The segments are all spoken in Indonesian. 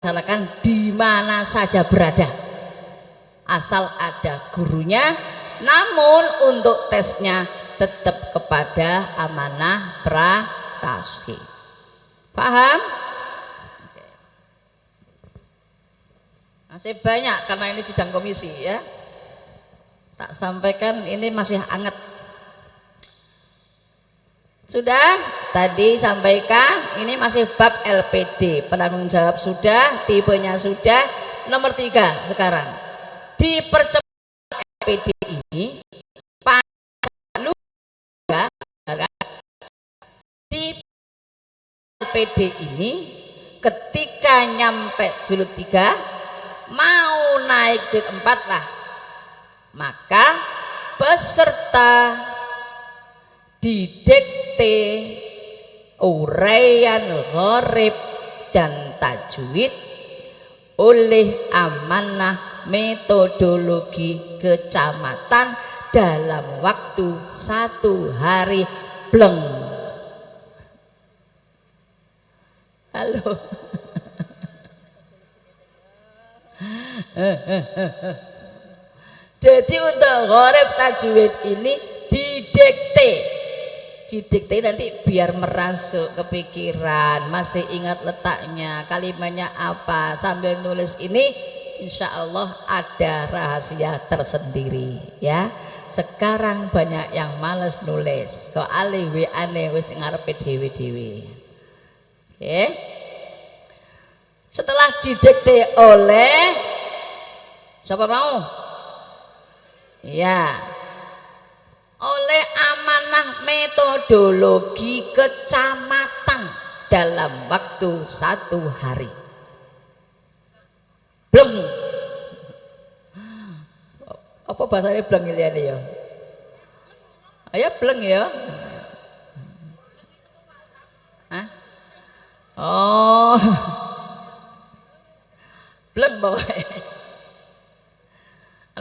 dilaksanakan di mana saja berada, asal ada gurunya. Namun untuk tesnya tetap kepada amanah pra-tasghir. Paham? Masih banyak karena ini sidang komisi ya. Tak sampaikan ini masih hangat. Sudah tadi sampaikan ini masih bab LPD, penanggung jawab sudah, tipenya sudah. Nomor 3 sekarang dipercepat LPD ini di LPD ini ketika nyampe jilid 3 mau naik jilid 4 lah, maka peserta didikte uraian gharib dan tajwid oleh amanah metodologi kecamatan dalam waktu 1 hari bleng. Halo. Jadi untuk gharib tajwid ini didikte nanti biar merasuk ke pikiran, masih ingat letaknya, kalimatnya apa, sambil nulis ini insya Allah ada rahasia tersendiri ya. Sekarang banyak yang males nulis, kok alih WA-ne wis ngarepe dhewe-dhewe. Oke. Setelah didikte oleh siapa mau? Ya, oleh amanah metodologi kecamatan dalam waktu 1 hari. Bleng. Apa bahasanya bleng ini ya? Ayo bleng ya. Hah? Oh. Bleng pokoknya.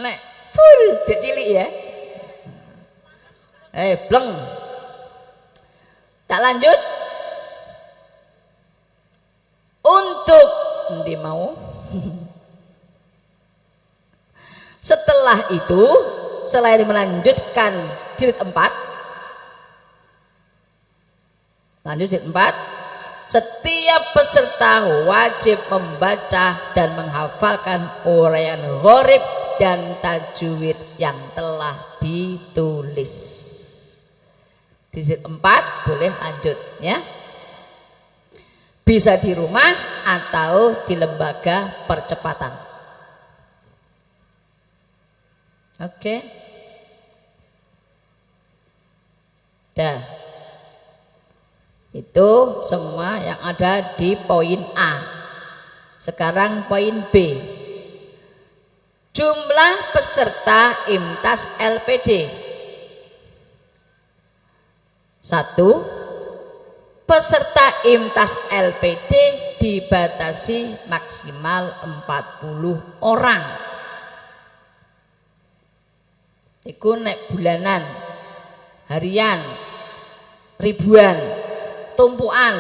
Nek full dek cilik ya. Bleng. Tak lanjut. Untuk ndi mau? Setelah itu, selain melanjutkan jilid 4, lanjut jilid 4, setiap peserta wajib membaca dan menghafalkan uraian gharib dan tajwid yang telah ditulis. Di jilid 4 boleh lanjut ya. Bisa di rumah atau di lembaga percepatan. Oke. Dah. Itu semua yang ada di poin A. Sekarang poin B. Jumlah peserta IMTAS LPD 1. Peserta IMTAS LPD dibatasi maksimal 40 orang. Iku nek bulanan, harian, ribuan, tumpuan.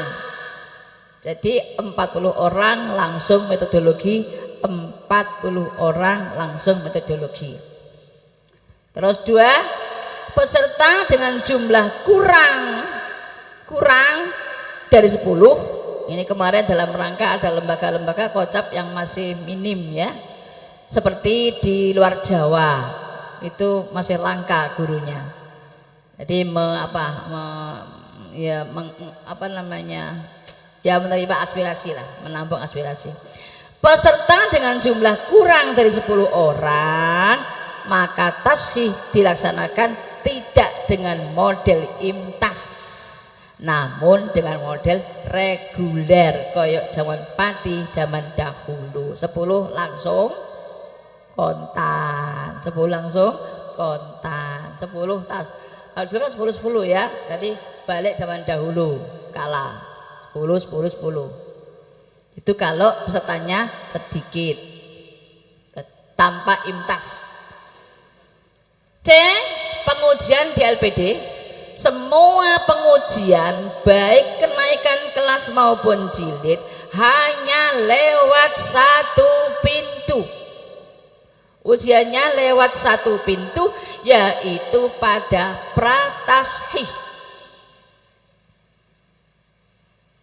Jadi 40 orang langsung metodologi, 40 orang langsung metodologi. Terus 2, peserta dengan jumlah kurang dari 10. Ini kemarin dalam rangka ada lembaga-lembaga kocap yang masih minim ya. Seperti di luar Jawa. Itu masih langka gurunya. Jadi menerima aspirasi lah, menampung aspirasi. Peserta dengan jumlah kurang dari 10 orang, maka tasghir dilaksanakan tidak dengan model IMTAS, namun dengan model reguler koyok zaman pati zaman dahulu. 10 langsung kontan, 10 langsung kontan, 10 tas. Kalau dulu kan 10 ya, jadi balik zaman dahulu kalah 10. Itu kalau pesertanya sedikit tanpa IMTAS. C. Pengujian di LPD. Semua pengujian baik kenaikan kelas maupun jilid hanya lewat satu pintu. Ujiannya lewat satu pintu, yaitu pada pratashih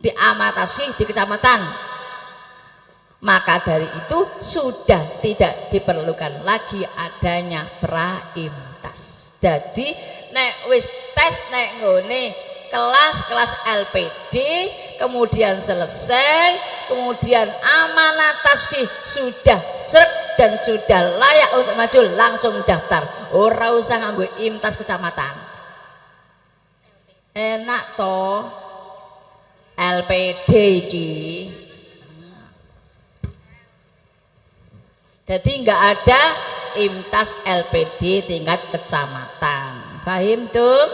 di Amatashih di kecamatan. Maka dari itu sudah tidak diperlukan lagi adanya praimtas. Jadi nek wis tes nek nggone kelas-kelas LPD kemudian selesai, kemudian amanah tashih sudah seret dan sudah layak untuk maju, langsung daftar. Ora usah nganggo imtas kecamatan. Enak toh LPD iki. Jadi nggak ada imtas LPD tingkat kecamatan. Paham tuh?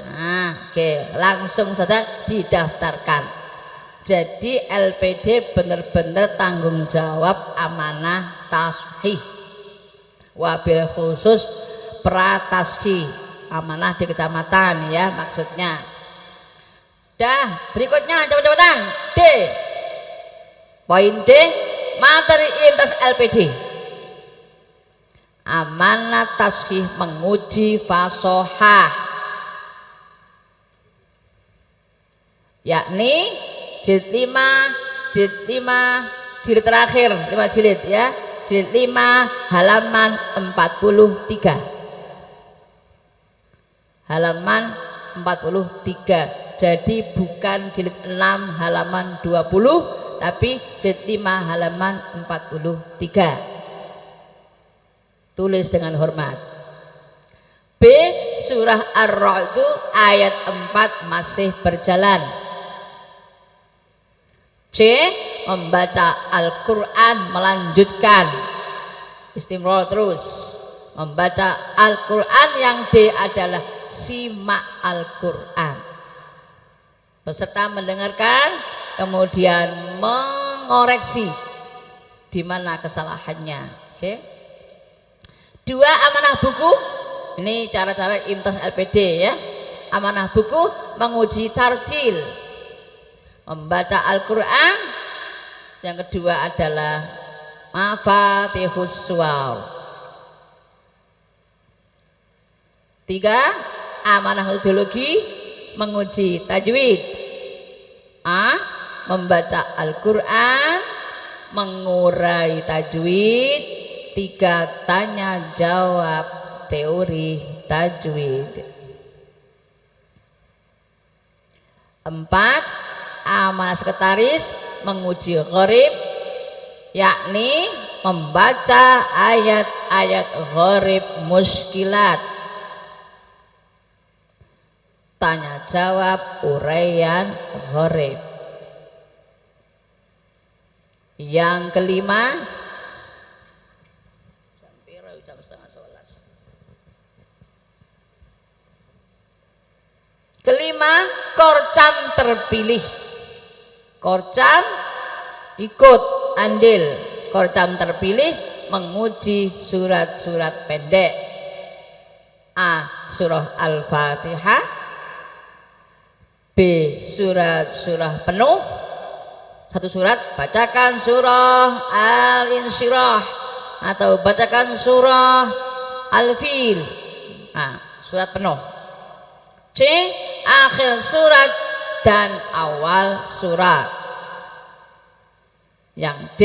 Nah, oke, langsung saja didaftarkan. Jadi LPD benar-benar tanggung jawab amanah tashih. Wabil khusus pratashih, amanah di kecamatan ya maksudnya. Dah, berikutnya cepet-cepetan. D. Poin D, materi imtas LPD. Amanah tashih menguji fasohah, yakni jilid 5, jilid terakhir 5 jilid ya, jilid 5 halaman 43, halaman 43. Jadi bukan jilid 6 halaman 20, tapi jilid 5 halaman 43. Tulis dengan hormat. B. Surah Ar-Ra'd ayat 4 masih berjalan. C. Membaca Al-Quran melanjutkan, istimrol terus membaca Al-Quran. Yang D adalah simak Al-Quran beserta mendengarkan, kemudian mengoreksi di mana kesalahannya. Oke. 2. Amanah buku. Ini cara-cara imtas LPD ya. Amanah buku menguji tartil, membaca Al-Quran. Yang kedua adalah Mafatihus Suwar. 3. Amanah metodologi menguji tajwid. A. Membaca Al-Quran, mengurai tajwid. 3. Tanya jawab teori tajwid. 4. Amanah sekretaris menguji gharib, yakni membaca ayat-ayat gharib muskilat, tanya jawab uraian gharib. Yang kelima, jam 10:30. Kelima, korcam terpilih. Korcam ikut andil. Korcam terpilih menguji surat-surat pendek. A. Surah Al-Fatihah. B. Surah-surah penuh. Satu surat bacakan surah Al-Insyirah atau bacakan surah Al-Fil. Nah, surat penuh. C. Akhir surat dan awal surat. Yang D.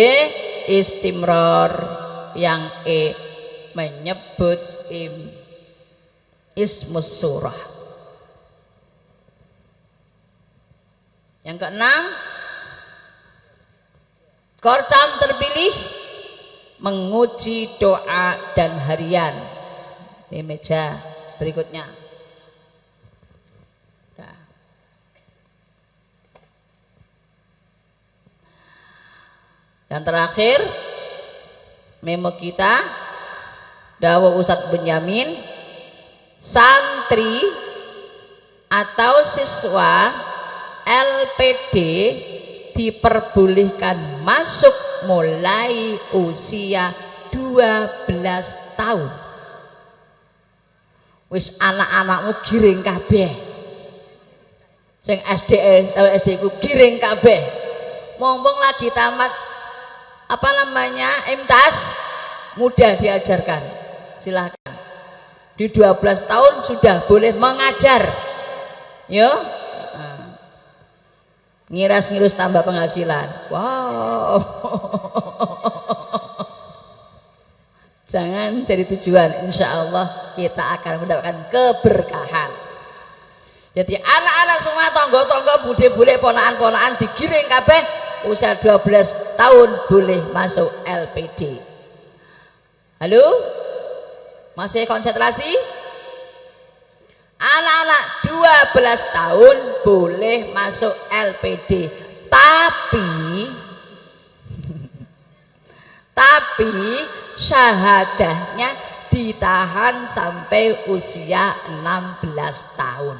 Istimror. Yang E. Menyebut ismus surah. Yang keenam, korcam terpilih menguji doa dan harian. Ini meja berikutnya. Nah. Dan terakhir, memo kita, dawuh Ustadz Benyamin, santri atau siswa LPD diperbolehkan masuk mulai usia 12 tahun. Wis anak-anakmu giring kabeh. Sing SD ku giring kabeh. mumpung lagi tamat apa namanya IMTAS, mudah diajarkan, silahkan di 12 tahun sudah boleh mengajar yo. Ngiras-ngirus tambah penghasilan. Wow. Jangan jadi tujuan. Insya Allah kita akan mendapatkan keberkahan. Jadi anak-anak semua, tonggo-tonggo, bude-bude, ponaan-ponaan digiring kabeh usia 12 tahun boleh masuk LPD. Halo? Masih konsentrasi? Anak-anak 12 tahun boleh masuk LPD, tapi syahadahnya ditahan sampai usia 16 tahun.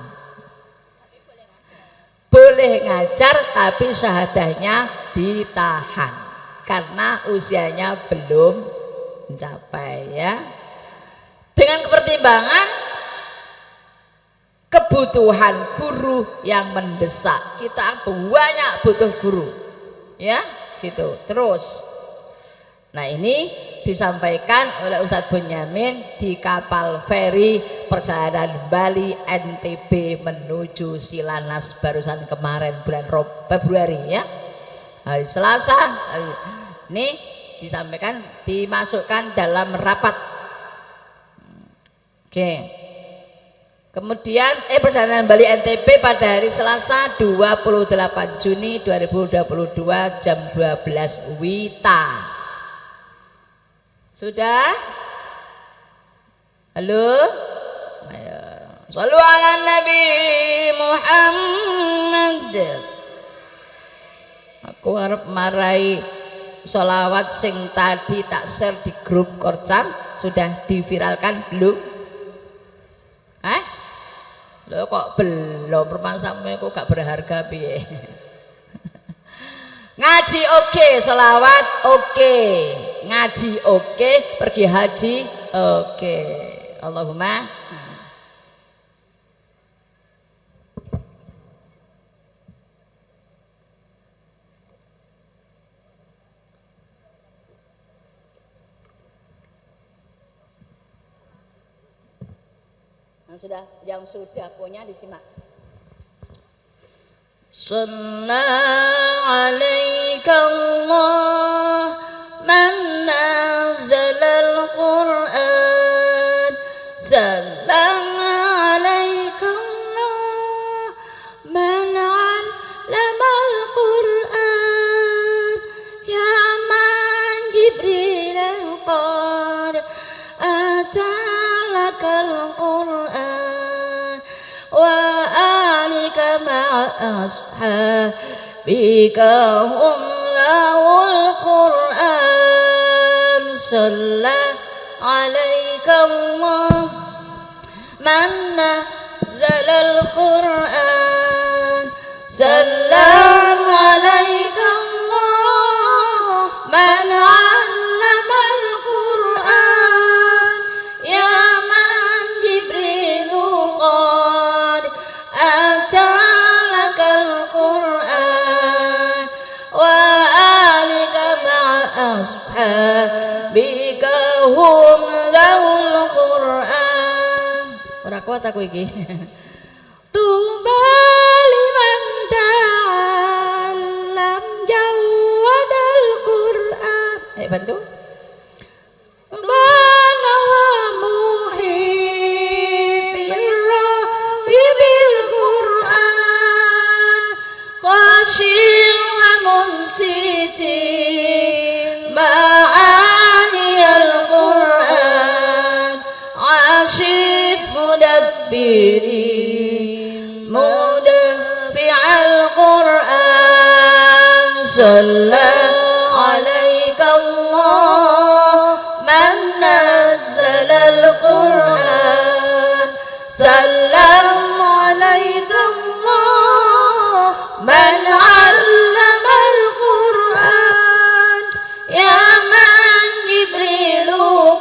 Boleh ngajar tapi syahadahnya ditahan karena usianya belum mencapai ya. Dengan kepertimbangan kebutuhan guru yang mendesak, kita banyak butuh guru ya gitu terus. Nah ini disampaikan oleh Ustadz Bunyamin di kapal feri perjalanan Bali NTB menuju Silanas barusan kemarin bulan Februari ya, hari Selasa. Ini disampaikan, dimasukkan dalam rapat. Oke. Kemudian perjalanan Bali NTB pada hari Selasa 28 Juni 2022 jam 12 WITA. Sudah? Halo? Ayo. Shallu ala Nabi Muhammad. Aku harap marai sholawat sing tadi tak share di grup Korcam. Sudah diviralkan belum? Loh kok belum, permasamu kok gak berharga piye? Ngaji oke, sholawat oke, ngaji oke, pergi haji oke. Allahumma. Yang sudah punya disimak. Sallallahu alaika Allah man nazzalal Qur'an, sallallahu alaika Allah man 'allamal Qur'an, ya man Jibril qad atalakal Qur'an wa alika ma'a ashabika hum lawul Qur'an, sallallahu alaika Allah man nazzalal Qur'an, sallallahu alaika Allah man 'allamal Qur'an, ya man Jibril qad atalakal Qur'an wa alika ma'a ashabika hum lawul Qur'an. Ora kuat aku iki. Tubali man ta'allam jawadal Qur'an. Ayo bantu. Bana wa muhibir bil Qur'an, qashir wa munsitin ma'ani al-Qur'an, ashif mudabbirin mudabbi'al Qur'an, sallallahu alaika Allah man nazzalal Qur'an, sallallahu alaika Allah man 'allamal Qur'an, ya man Jibril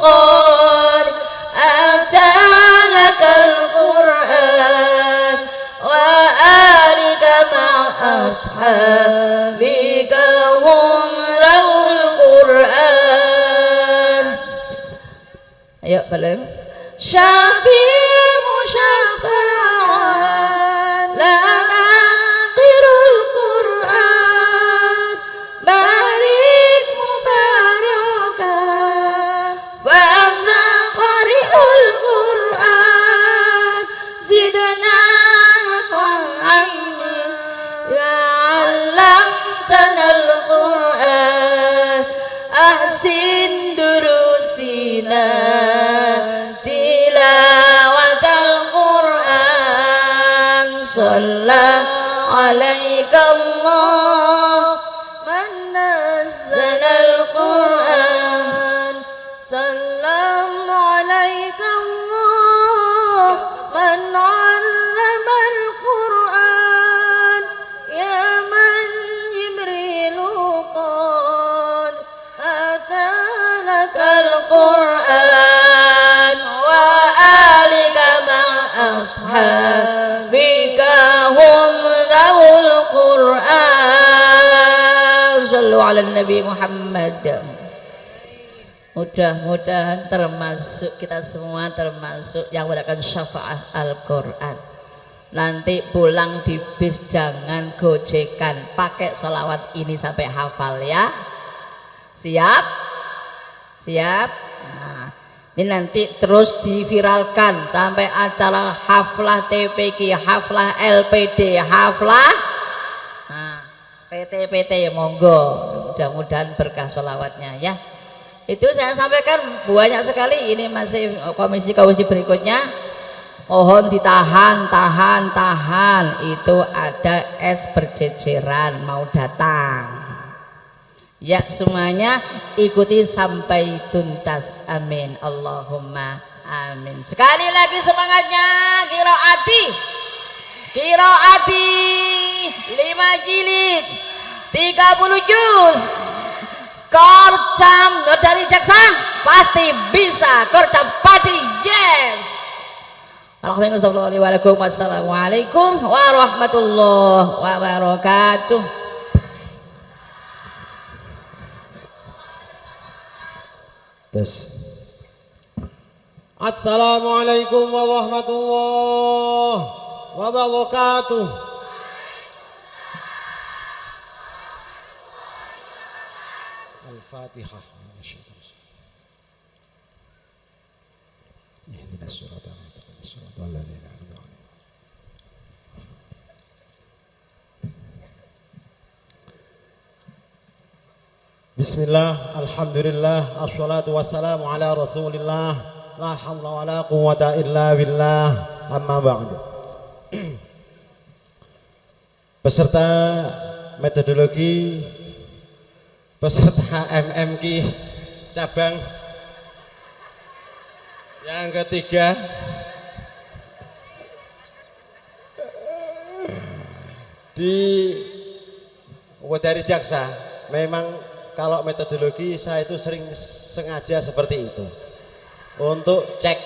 qad atalakal Qur'an wa alika ma'a ashabika Ayo balik. Syafi'i musyafa'an la akhirul Qur'an barik mubarakah wa qari'ul Qur'an zidna nafa'an ya 'allamtana al-Qur'an ahsin durusina tilawatal Qur'an sallallahu alaika Allah man nazzala al-Qur'an sallallahu alaika Allah man 'allama al-Qur'an ya man Jibrilu qad atalaka al-Qur'an wa alika ma'ashabika hum dhawul Qur'an sallu ala Nabi Muhammad. Mudah-mudahan termasuk kita semua termasuk yang mendapatkan syafaat Al-Quran. Nanti pulang di bis jangan gojekan, pakai sholawat ini sampai hafal ya. Siap? Siap? Nah, ini nanti terus diviralkan sampai acara haflah TPQ, haflah LPD, haflah PT-PT, monggo. Mudah-mudahan berkah sholawatnya ya. Itu saya sampaikan banyak sekali. Ini masih komisi berikutnya. Mohon ditahan, tahan. Itu ada es berjejeran mau datang. Ya semuanya ikuti sampai tuntas. Amin. Allahumma amin. Sekali lagi semangatnya. Qiraati 5 jilid 30 juz. Korcam dari jaksa pasti bisa. Korcam padi yes. Assalamualaikum warahmatullahi wabarakatuh. Assalamualaikum warahmatullahi wabarakatuh. Al-Fatihah. Bismillah, alhamdulillah, assalatu wassalamu ala rasulillah, la hawla wa la quwwata illa billah, amma ba'du. Peserta metodologi, peserta MMQ cabang yang ketiga, dari jaksa. Memang kalau metodologi saya itu sering sengaja seperti itu untuk cek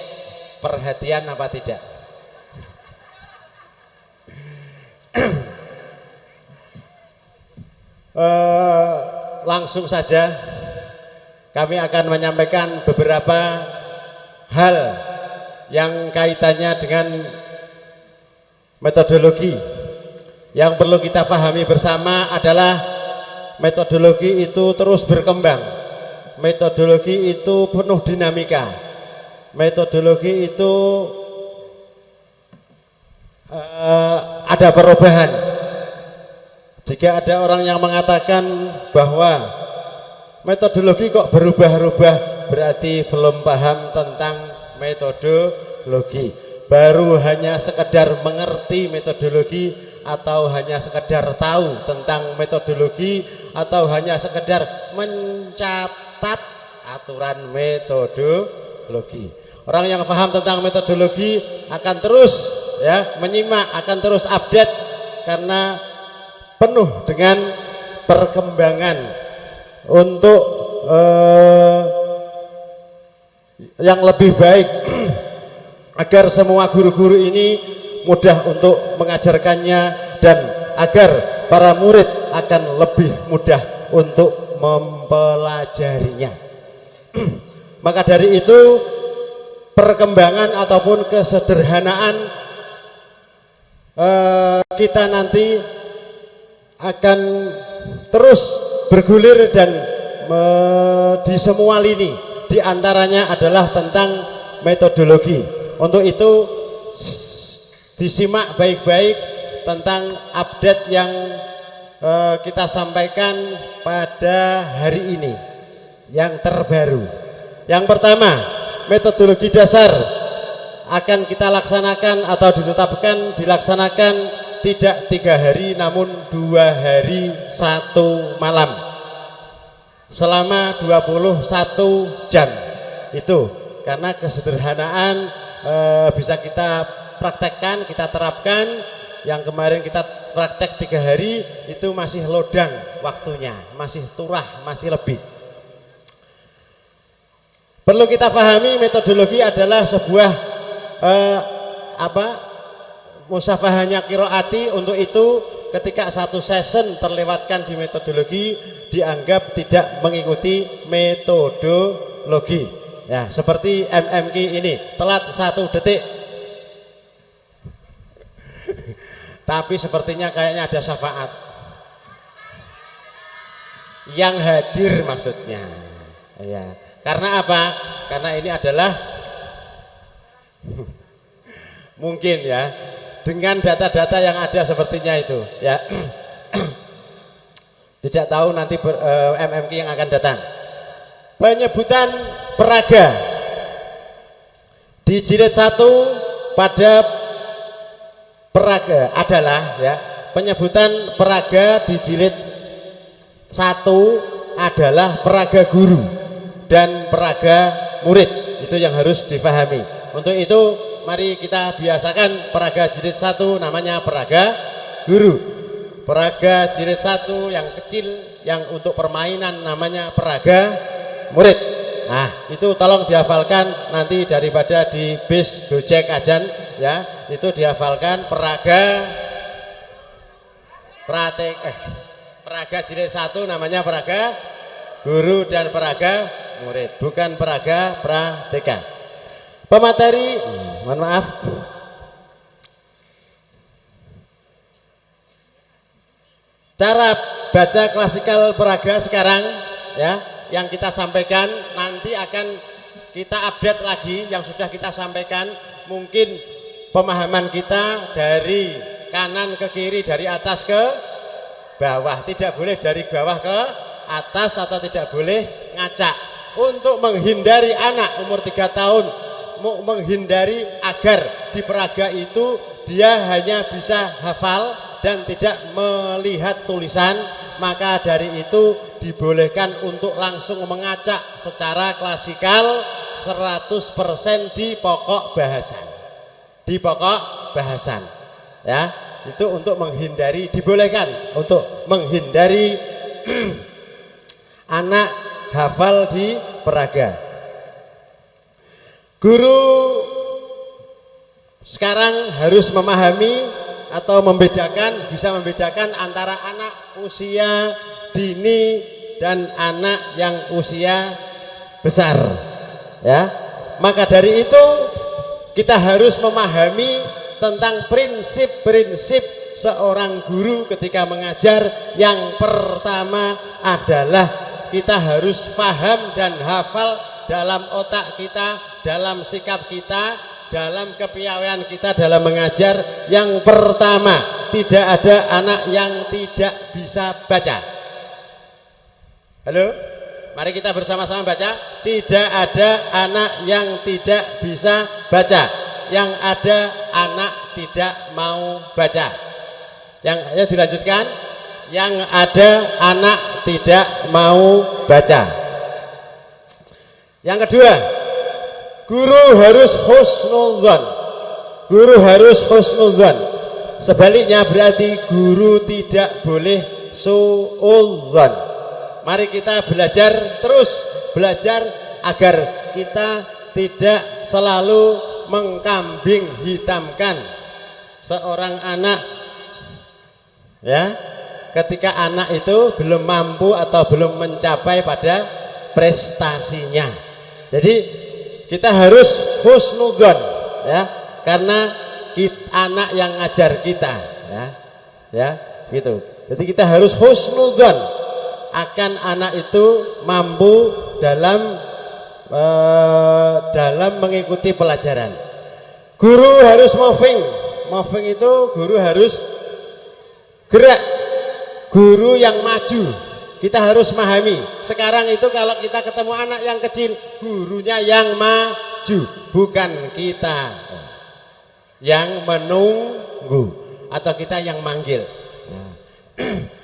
perhatian apa tidak. Langsung saja kami akan menyampaikan beberapa hal yang kaitannya dengan metodologi. Yang perlu kita pahami bersama adalah metodologi itu terus berkembang. Metodologi itu penuh dinamika. Metodologi itu ada perubahan. Jika ada orang yang mengatakan bahwa metodologi kok berubah-ubah, berarti belum paham tentang metodologi. Baru hanya sekedar mengerti metodologi, atau hanya sekedar tahu tentang metodologi, atau hanya sekedar mencatat aturan metodologi. Orang yang paham tentang metodologi akan terus menyimak, akan terus update karena penuh dengan perkembangan untuk yang lebih baik agar semua guru-guru ini mudah untuk mengajarkannya dan agar para murid akan lebih mudah untuk mempelajarinya. Maka dari itu perkembangan ataupun kesederhanaan kita nanti akan terus bergulir dan di semua lini. Di antaranya adalah tentang metodologi. Untuk itu disimak baik-baik tentang update yang kita sampaikan pada hari ini yang terbaru. Yang pertama, metodologi dasar akan kita laksanakan atau dilaksanakan tidak 3 hari namun 2 hari 1 malam selama 21 jam. Itu karena kesederhanaan bisa kita praktekkan, kita terapkan. Yang kemarin kita praktek 3 hari itu masih lodang waktunya, masih turah, masih lebih. Perlu kita pahami metodologi adalah sebuah musafahanya qiraati. Untuk itu ketika satu session terlewatkan di metodologi dianggap tidak mengikuti metodologi. Ya, seperti MMQ ini telat 1 detik. Tapi sepertinya kayaknya ada syafaat yang hadir maksudnya. Ya, karena apa? Karena ini adalah mungkin ya dengan data-data yang ada sepertinya itu ya. Tidak tahu nanti MMQ yang akan datang. Penyebutan peraga di jilid 1 pada peraga adalah ya, penyebutan peraga di jilid 1 adalah peraga guru dan peraga murid. Itu yang harus dipahami. Untuk itu mari kita biasakan peraga jilid 1 namanya peraga guru. Peraga jilid 1 yang kecil yang untuk permainan namanya peraga murid. Nah, itu tolong dihafalkan nanti daripada di bis Gojek ajan ya. Itu dihafalkan peraga jilid 1 namanya peraga guru dan peraga murid, bukan peraga prateka. Pemateri, mohon maaf. Cara baca klasikal peraga sekarang ya, yang kita sampaikan nanti akan kita update lagi yang sudah kita sampaikan. Mungkin pemahaman kita dari kanan ke kiri, dari atas ke bawah, tidak boleh dari bawah ke atas atau tidak boleh ngacak. Untuk menghindari anak umur 3 tahun, menghindari agar di peraga itu dia hanya bisa hafal dan tidak melihat tulisan, maka dari itu dibolehkan untuk langsung mengacak secara klasikal 100% di pokok bahasan. Di pokok bahasan ya, itu untuk menghindari, dibolehkan untuk menghindari anak hafal di peraga. Guru sekarang harus memahami atau bisa membedakan antara anak usia dini dan anak yang usia besar ya. Maka dari itu kita harus memahami tentang prinsip-prinsip seorang guru ketika mengajar. Yang pertama adalah kita harus paham dan hafal dalam otak kita, dalam sikap kita, dalam kepiawaian kita dalam mengajar. Yang pertama, tidak ada anak yang tidak bisa baca. Halo? Mari kita bersama-sama baca. Tidak ada anak yang tidak bisa baca. Yang ada anak tidak mau baca. Yang ayo dilanjutkan. Yang ada anak tidak mau baca. Yang kedua, guru harus husnudzon. Guru harus husnudzon. Sebaliknya berarti guru tidak boleh suudzon. Mari kita belajar, terus belajar agar kita tidak selalu mengkambing hitamkan seorang anak ya, ketika anak itu belum mampu atau belum mencapai pada prestasinya. Jadi kita harus husnudzon ya, karena anak yang ngajar kita ya gitu. Jadi kita harus husnudzon akan anak itu mampu dalam mengikuti pelajaran. Guru harus moving itu guru harus gerak, guru yang maju. Kita harus memahami sekarang itu kalau kita ketemu anak yang kecil, gurunya yang maju, bukan kita yang menunggu atau kita yang manggil.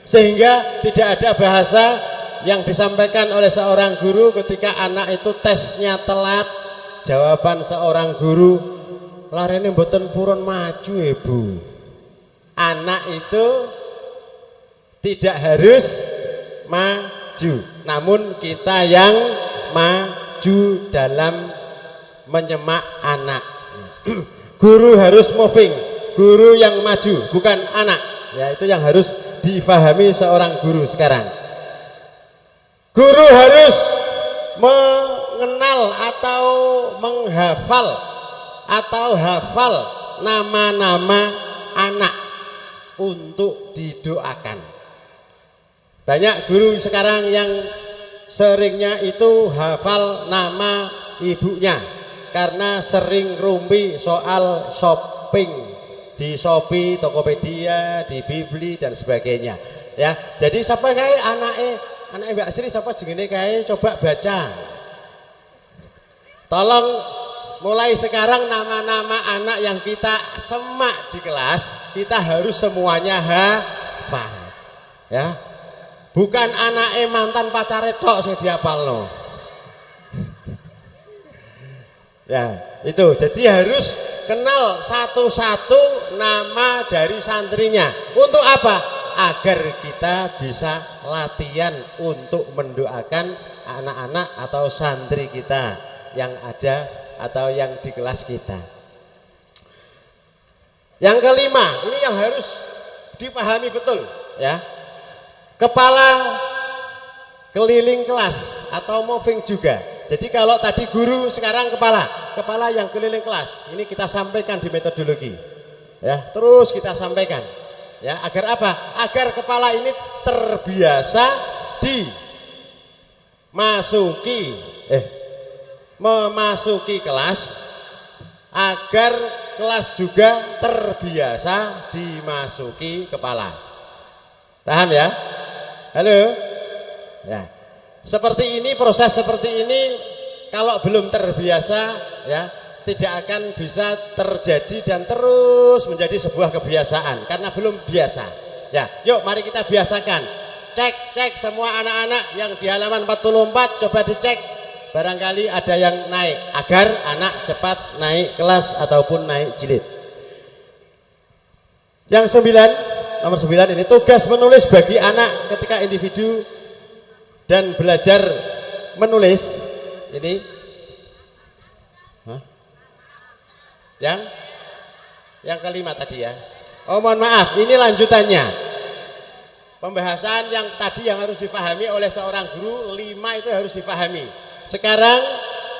Sehingga tidak ada bahasa yang disampaikan oleh seorang guru ketika anak itu tesnya telat, jawaban seorang guru, larene mboten purun maju ibu. Anak itu tidak harus maju, namun kita yang maju dalam menyemak anak. Guru harus moving, guru yang maju, bukan anak. Ya, itu yang harus difahami seorang guru sekarang. Guru harus mengenal atau menghafal atau hafal nama-nama anak untuk didoakan. Banyak guru sekarang yang seringnya itu hafal nama ibunya karena sering rumpi soal shopping di Shopee, Tokopedia, di Bibli dan sebagainya. Ya, jadi siapa kae anake Mbak Sri siapa jenenge kae coba baca. Tolong mulai sekarang nama-nama anak yang kita semak di kelas kita harus semuanya hafal. Ya. Bukan anake mantan pacare tok sing diapalno. Ya, itu. Jadi harus kenal satu-satu nama dari santrinya. Untuk apa? Agar kita bisa latihan untuk mendoakan anak-anak atau santri kita yang ada atau yang di kelas kita. Yang kelima, ini yang harus dipahami betul ya. Kepala keliling kelas atau moving juga. Jadi kalau tadi guru, sekarang kepala yang keliling kelas. Ini kita sampaikan di metodologi. Ya, terus kita sampaikan. Ya, agar apa? Agar kepala ini terbiasa memasuki kelas, agar kelas juga terbiasa dimasuki kepala. Paham ya? Halo? Ya. Seperti ini, proses seperti ini kalau belum terbiasa ya, tidak akan bisa terjadi dan terus menjadi sebuah kebiasaan karena belum biasa. Ya, yuk mari kita biasakan. Cek semua anak-anak yang di halaman 44 coba dicek. Barangkali ada yang naik agar anak cepat naik kelas ataupun naik jilid. Yang 9, nomor 9 ini tugas menulis bagi anak ketika individu dan belajar menulis. Ini yang kelima tadi ya. Oh mohon maaf, ini lanjutannya. Pembahasan yang tadi yang harus dipahami oleh seorang guru, 5 itu harus dipahami. Sekarang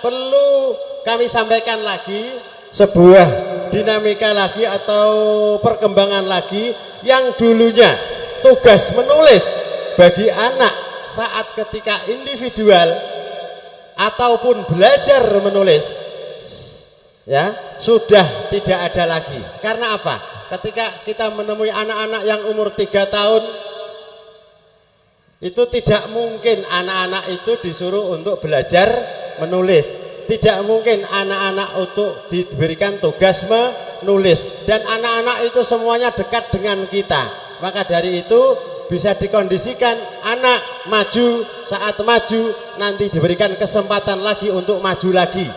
perlu kami sampaikan lagi sebuah dinamika lagi atau perkembangan lagi yang dulunya tugas menulis bagi anak saat ketika individual ataupun belajar menulis ya sudah tidak ada lagi. Karena apa? Ketika kita menemui anak-anak yang umur 3 tahun itu tidak mungkin anak-anak itu disuruh untuk belajar menulis, tidak mungkin anak-anak untuk diberikan tugas menulis, dan anak-anak itu semuanya dekat dengan kita. Maka dari itu bisa dikondisikan anak maju, saat maju nanti diberikan kesempatan lagi untuk maju lagi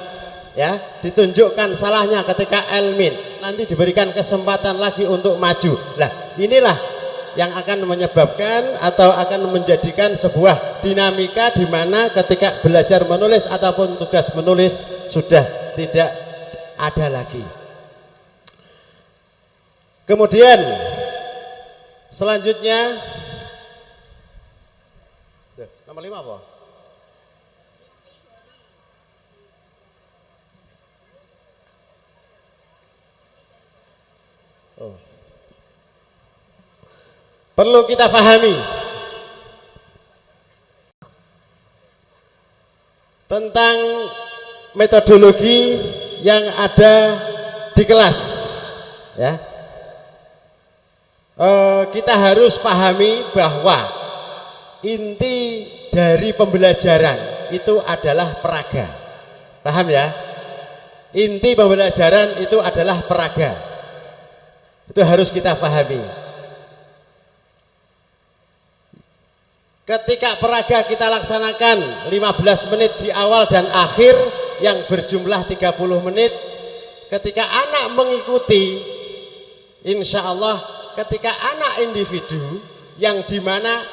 ya, ditunjukkan salahnya ketika elmin, nanti diberikan kesempatan lagi untuk maju. Nah inilah yang akan menyebabkan atau akan menjadikan sebuah dinamika di mana ketika belajar menulis ataupun tugas menulis sudah tidak ada lagi. Kemudian selanjutnya nomor 5 apa? Perlu kita pahami tentang metodologi yang ada di kelas, ya. Kita harus pahami bahwa inti dari pembelajaran itu adalah peraga. Paham ya? Inti pembelajaran itu adalah peraga. Itu harus kita pahami. Ketika peraga kita laksanakan 15 menit di awal dan akhir yang berjumlah 30 menit, ketika anak mengikuti, insya Allah ketika anak individu yang dimana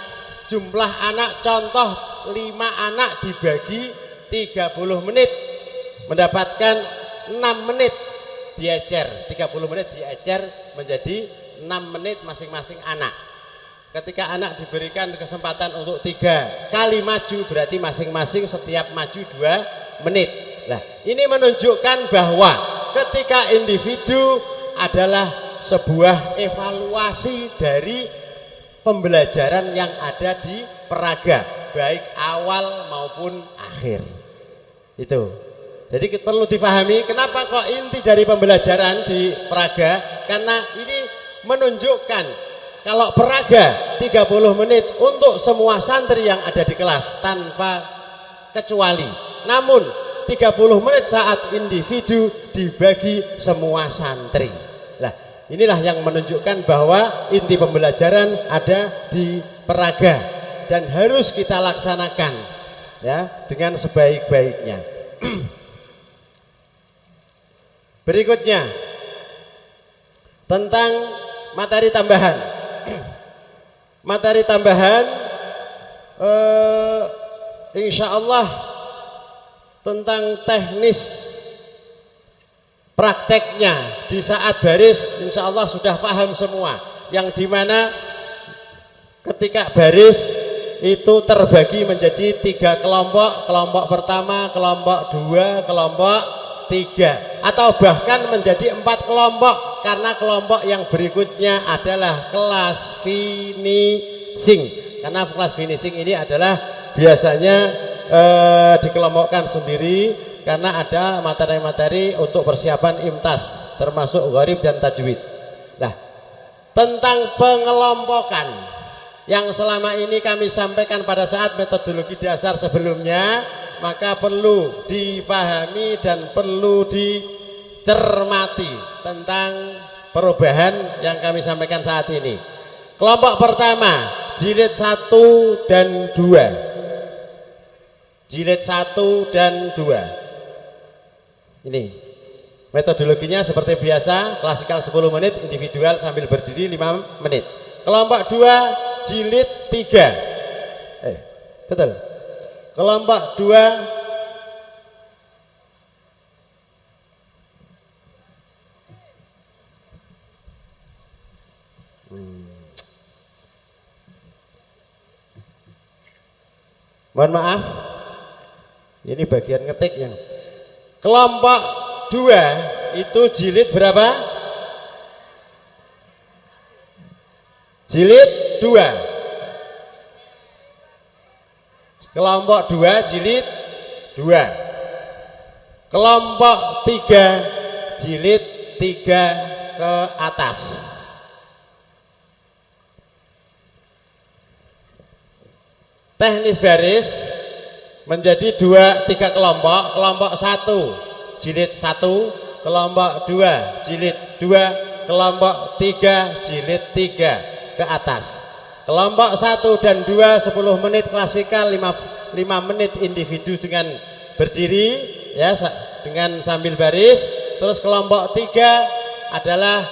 jumlah anak, contoh 5 anak dibagi 30 menit mendapatkan 6 menit diecer, 30 menit diecer menjadi 6 menit masing-masing anak. Ketika anak diberikan kesempatan untuk 3 kali maju, berarti masing-masing setiap maju 2 menit. Nah, ini menunjukkan bahwa ketika individu adalah sebuah evaluasi dari pembelajaran yang ada di peraga, baik awal maupun akhir. Itu. Jadi perlu difahami kenapa kok inti dari pembelajaran di peraga, karena ini menunjukkan kalau peraga 30 menit untuk semua santri yang ada di kelas tanpa kecuali. Namun 30 menit saat individu dibagi semua santri. Nah, inilah yang menunjukkan bahwa inti pembelajaran ada di peraga dan harus kita laksanakan ya dengan sebaik-baiknya. Berikutnya tentang materi tambahan. Materi tambahan insya Allah tentang teknis prakteknya di saat baris insya Allah sudah paham semua, yang dimana ketika baris itu terbagi menjadi 3 kelompok, kelompok pertama, kelompok 2, kelompok 3, atau bahkan menjadi 4 kelompok karena kelompok yang berikutnya adalah kelas finishing, karena kelas finishing ini adalah biasanya dikelompokkan sendiri karena ada materi-materi untuk persiapan IMTAS termasuk gharib dan tajwid. Nah, tentang pengelompokan yang selama ini kami sampaikan pada saat metodologi dasar sebelumnya, maka perlu dipahami dan perlu dicermati tentang perubahan yang kami sampaikan saat ini. Kelompok pertama jilid 1 dan 2. Jilid 1 dan 2. Ini metodologinya seperti biasa, klasikal 10 menit, individual sambil berdiri 5 menit. Kelompok 2 jilid 3. Betul. Kelompok 2 mohon maaf, ini bagian ngetik yang kelompok 2 itu jilid berapa? Jilid 2. Kelompok 2 jilid 2. Kelompok 3 jilid 3 ke atas. Teknis baris menjadi 2-3 kelompok. Kelompok 1 jilid 1, kelompok 2 jilid 2, kelompok 3 jilid 3 ke atas. Kelompok 1 dan 2 10 menit klasikal, 5 menit individu dengan berdiri ya, dengan sambil baris. Terus kelompok 3 adalah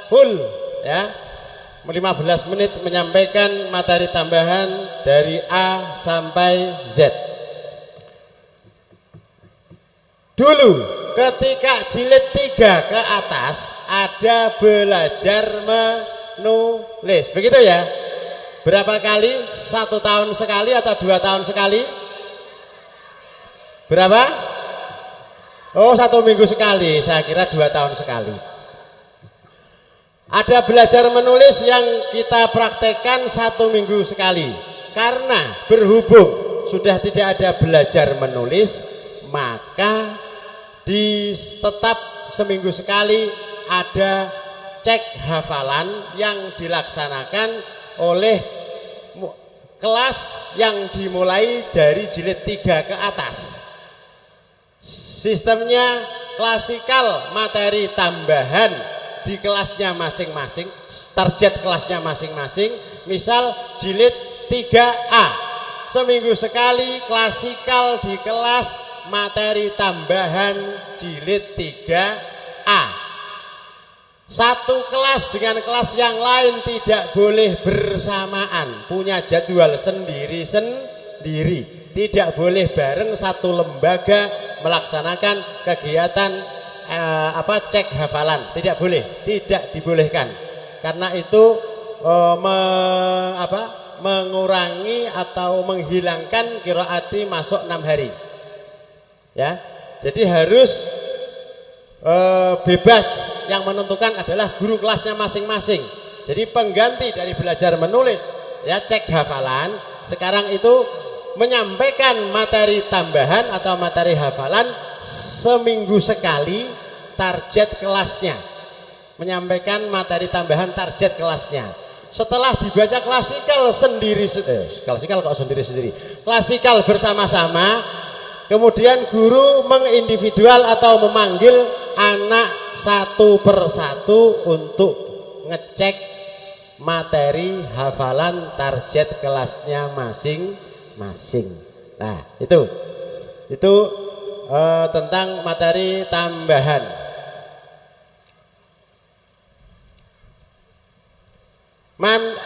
full ya, 15 menit menyampaikan materi tambahan dari A sampai Z. Dulu ketika jilid 3 ke atas ada belajar menulis, begitu ya. Berapa kali? 1 tahun sekali atau 2 tahun sekali? Berapa? Oh, 1 minggu sekali, saya kira 2 tahun sekali. Ada belajar menulis yang kita praktekkan 1 minggu sekali. Karena berhubung sudah tidak ada belajar menulis, maka tetap seminggu sekali ada cek hafalan yang dilaksanakan oleh kelas yang dimulai dari jilid 3 ke atas. Sistemnya klasikal, materi tambahan di kelasnya masing-masing, target kelasnya masing-masing. Misal jilid 3A, seminggu sekali klasikal di kelas, materi tambahan jilid 3A. Satu kelas dengan kelas yang lain tidak boleh bersamaan, punya jadwal sendiri-sendiri. Tidak boleh bareng satu lembaga melaksanakan kegiatan cek hafalan. Tidak boleh, tidak dibolehkan. Karena itu mengurangi atau menghilangkan qiraati masuk 6 hari. Ya, jadi harus bebas, yang menentukan adalah guru kelasnya masing-masing. Jadi pengganti dari belajar menulis, ya cek hafalan, sekarang itu menyampaikan materi tambahan atau materi hafalan seminggu sekali, target kelasnya. Menyampaikan materi tambahan target kelasnya. Setelah dibaca klasikal klasikal bersama-sama, kemudian guru mengindividual atau memanggil anak satu persatu untuk ngecek materi hafalan target kelasnya masing-masing. Nah, itu tentang materi tambahan.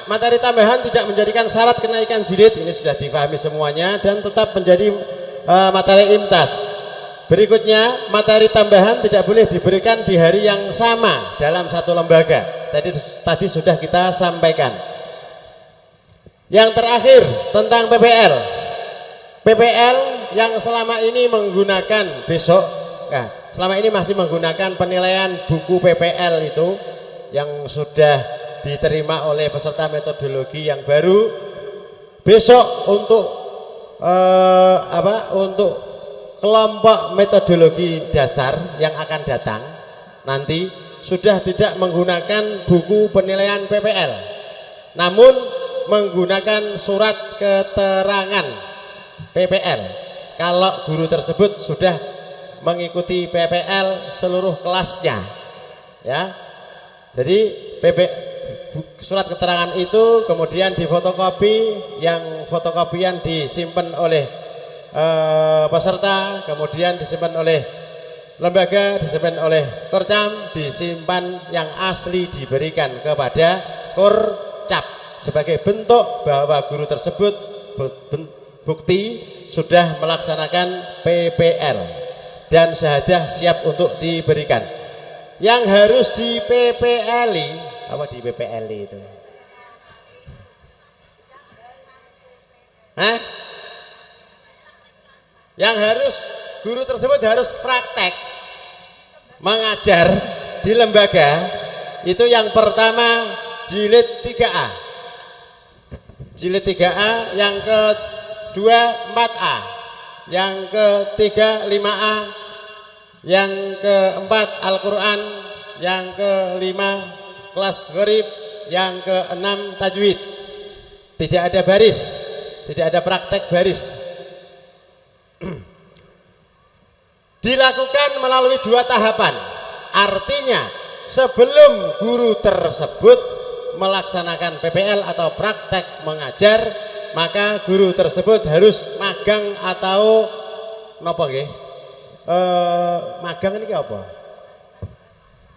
Materi tambahan tidak menjadikan syarat kenaikan jilid, ini sudah dipahami semuanya, dan tetap menjadi materi imtaz. Berikutnya, materi tambahan tidak boleh diberikan di hari yang sama dalam satu lembaga. Tadi sudah kita sampaikan. Yang terakhir tentang PPL. PPL yang selama ini menggunakan selama ini masih menggunakan penilaian buku PPL itu yang sudah diterima oleh peserta metodologi yang baru. Besok untuk untuk kelompok metodologi dasar yang akan datang nanti sudah tidak menggunakan buku penilaian PPL, namun menggunakan surat keterangan PPL kalau guru tersebut sudah mengikuti PPL seluruh kelasnya, ya. Jadi surat keterangan itu kemudian difotokopi, yang fotokopian disimpan oleh peserta, kemudian disimpan oleh lembaga, disimpan oleh Korcam, disimpan yang asli diberikan kepada Korcap sebagai bentuk bahwa guru tersebut bukti sudah melaksanakan PPL dan syahadah siap untuk diberikan. Yang harus di PPL-i, apa di PPL-i itu? Yang harus guru tersebut harus praktek mengajar di lembaga itu yang pertama jilid 3A. Jilid 3A, yang kedua 4A, yang ketiga 5A, yang keempat Al-Quran, yang kelima kelas gharib, yang keenam tajwid. Tidak ada baris, tidak ada praktek baris. Dilakukan melalui 2 tahapan. Artinya sebelum guru tersebut melaksanakan PPL atau praktek mengajar, maka guru tersebut harus magang atau nopo nggih? Magang ini apa?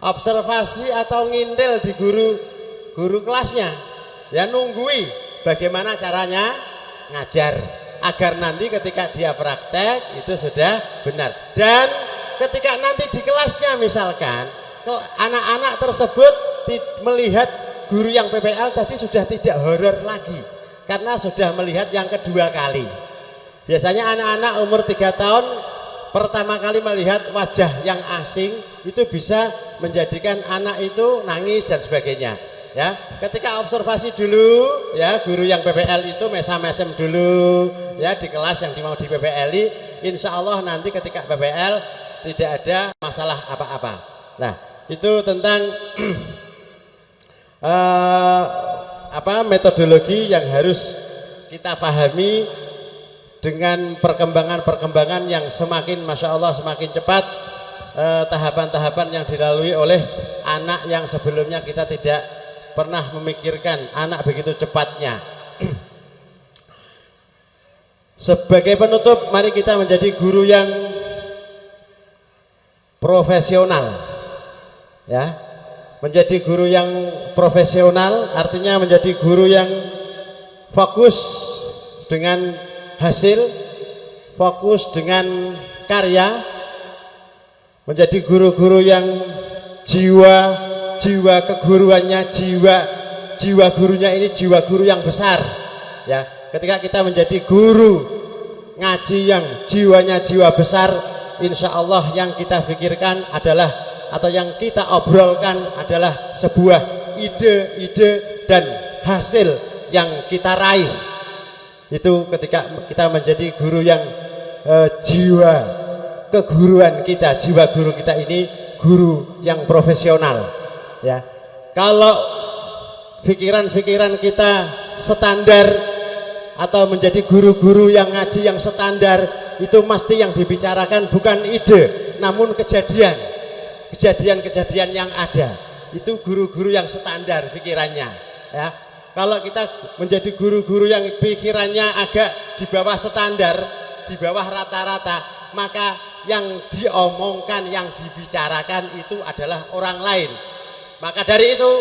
Observasi atau ngintil di guru kelasnya, ya, nunggui bagaimana caranya ngajar agar nanti ketika dia praktek itu sudah benar. Dan ketika nanti di kelasnya misalkan anak-anak tersebut melihat guru yang PPL tadi sudah tidak horor lagi karena sudah melihat yang kedua kali. Biasanya anak-anak umur 3 tahun pertama kali melihat wajah yang asing itu bisa menjadikan anak itu nangis dan sebagainya. Ya, ketika observasi dulu, ya guru yang PPL itu mesam-mesem dulu, ya di kelas yang mau di PPL-i, insya Allah nanti ketika PPL tidak ada masalah apa-apa. Nah, itu tentang metodologi yang harus kita pahami dengan perkembangan-perkembangan yang semakin masya Allah semakin cepat, tahapan-tahapan yang dilalui oleh anak yang sebelumnya kita tidak pernah memikirkan anak begitu cepatnya. Sebagai penutup, mari kita menjadi guru yang profesional, ya. Menjadi guru yang profesional artinya menjadi guru yang fokus dengan hasil, fokus dengan karya, menjadi guru-guru yang jiwa keguruannya, jiwa gurunya ini jiwa guru yang besar, ya. Ketika kita menjadi guru ngaji yang jiwanya jiwa besar, insya Allah yang kita pikirkan adalah atau yang kita obrolkan adalah sebuah ide-ide dan hasil yang kita raih. Itu ketika kita menjadi guru yang jiwa keguruan kita, jiwa guru kita ini guru yang profesional, ya. Kalau pikiran-pikiran kita standar atau menjadi guru-guru yang ngaji yang standar, itu mesti yang dibicarakan bukan ide namun kejadian yang ada. Itu guru-guru yang standar pikirannya, ya. Kalau kita menjadi guru-guru yang pikirannya agak di bawah standar, di bawah rata-rata, maka yang diomongkan, yang dibicarakan itu adalah orang lain. Maka dari itu,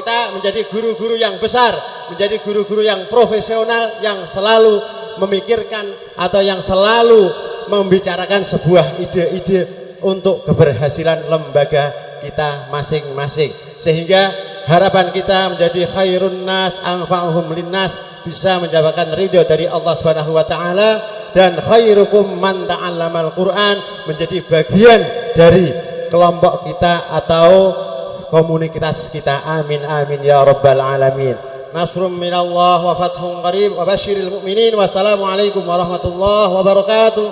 kita menjadi guru-guru yang besar, menjadi guru-guru yang profesional, yang selalu memikirkan atau yang selalu membicarakan sebuah ide-ide untuk keberhasilan lembaga kita masing-masing. Sehingga harapan kita menjadi khairun nas anfa'uhum linnas, bisa mendapatkan ridho dari Allah Subhanahu wa taala, dan khairukum man ta'allamal Qur'an, menjadi bagian dari kelompok kita atau komunitas kita. Amin amin ya rabbal alamin. Nasrum minallah wa fathun qarib wa basyiril mu'minin. Wassalamualaikum warahmatullahi wabarakatuh.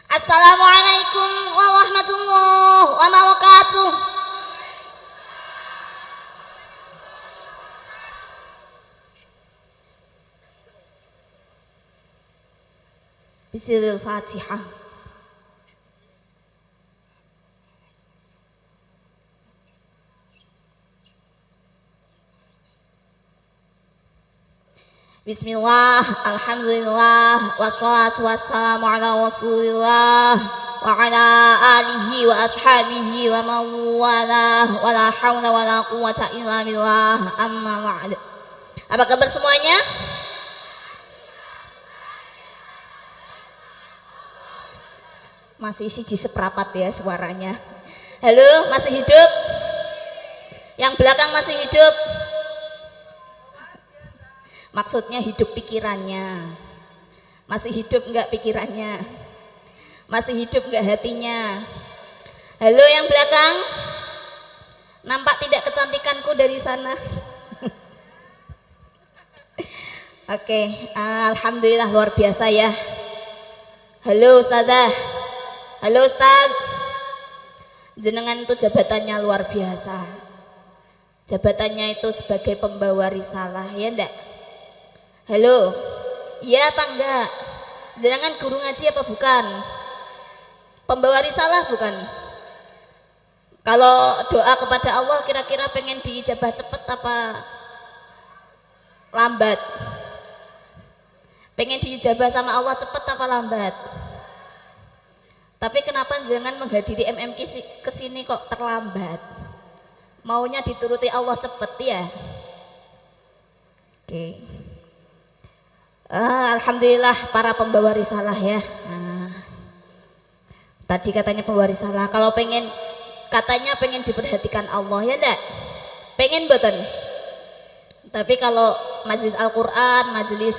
Assalamualaikum warahmatullahi wabarakatuh. Bismillahirrahmanirrahim. Bismillah, alhamdulillah, wassalatu wassalamu ala rasulillah wa ala alihi wa ashabihi wa man walah, wa la hawla wa la quwwata illa billah, amma ba'd. Apa kabar semuanya? Masih siji seprapat ya suaranya. Halo, masih hidup? Yang belakang masih hidup? Maksudnya hidup pikirannya. Masih hidup enggak pikirannya? Masih hidup enggak hatinya? Halo yang belakang? Nampak tidak kecantikanku dari sana? Oke, alhamdulillah luar biasa ya. Halo Ustazah. Halo Ustaz. Jenengan itu jabatannya luar biasa. Jabatannya itu sebagai pembawa risalah, ya enggak? Halo, iya apa enggak? Jenengan guru ngaji apa bukan? Pembawa risalah bukan? Kalau doa kepada Allah kira-kira pengen diijabah cepet apa lambat? Pengen diijabah sama Allah cepet apa lambat? Tapi kenapa jenengan menghadiri MMQ kesini kok terlambat? Maunya dituruti Allah cepet ya? Oke. Alhamdulillah para pembawa risalah ya. Tadi katanya pembawa risalah, kalau katanya pengen diperhatikan Allah, ya enggak? Pengen boten? Tapi kalau majelis Al-Quran, majelis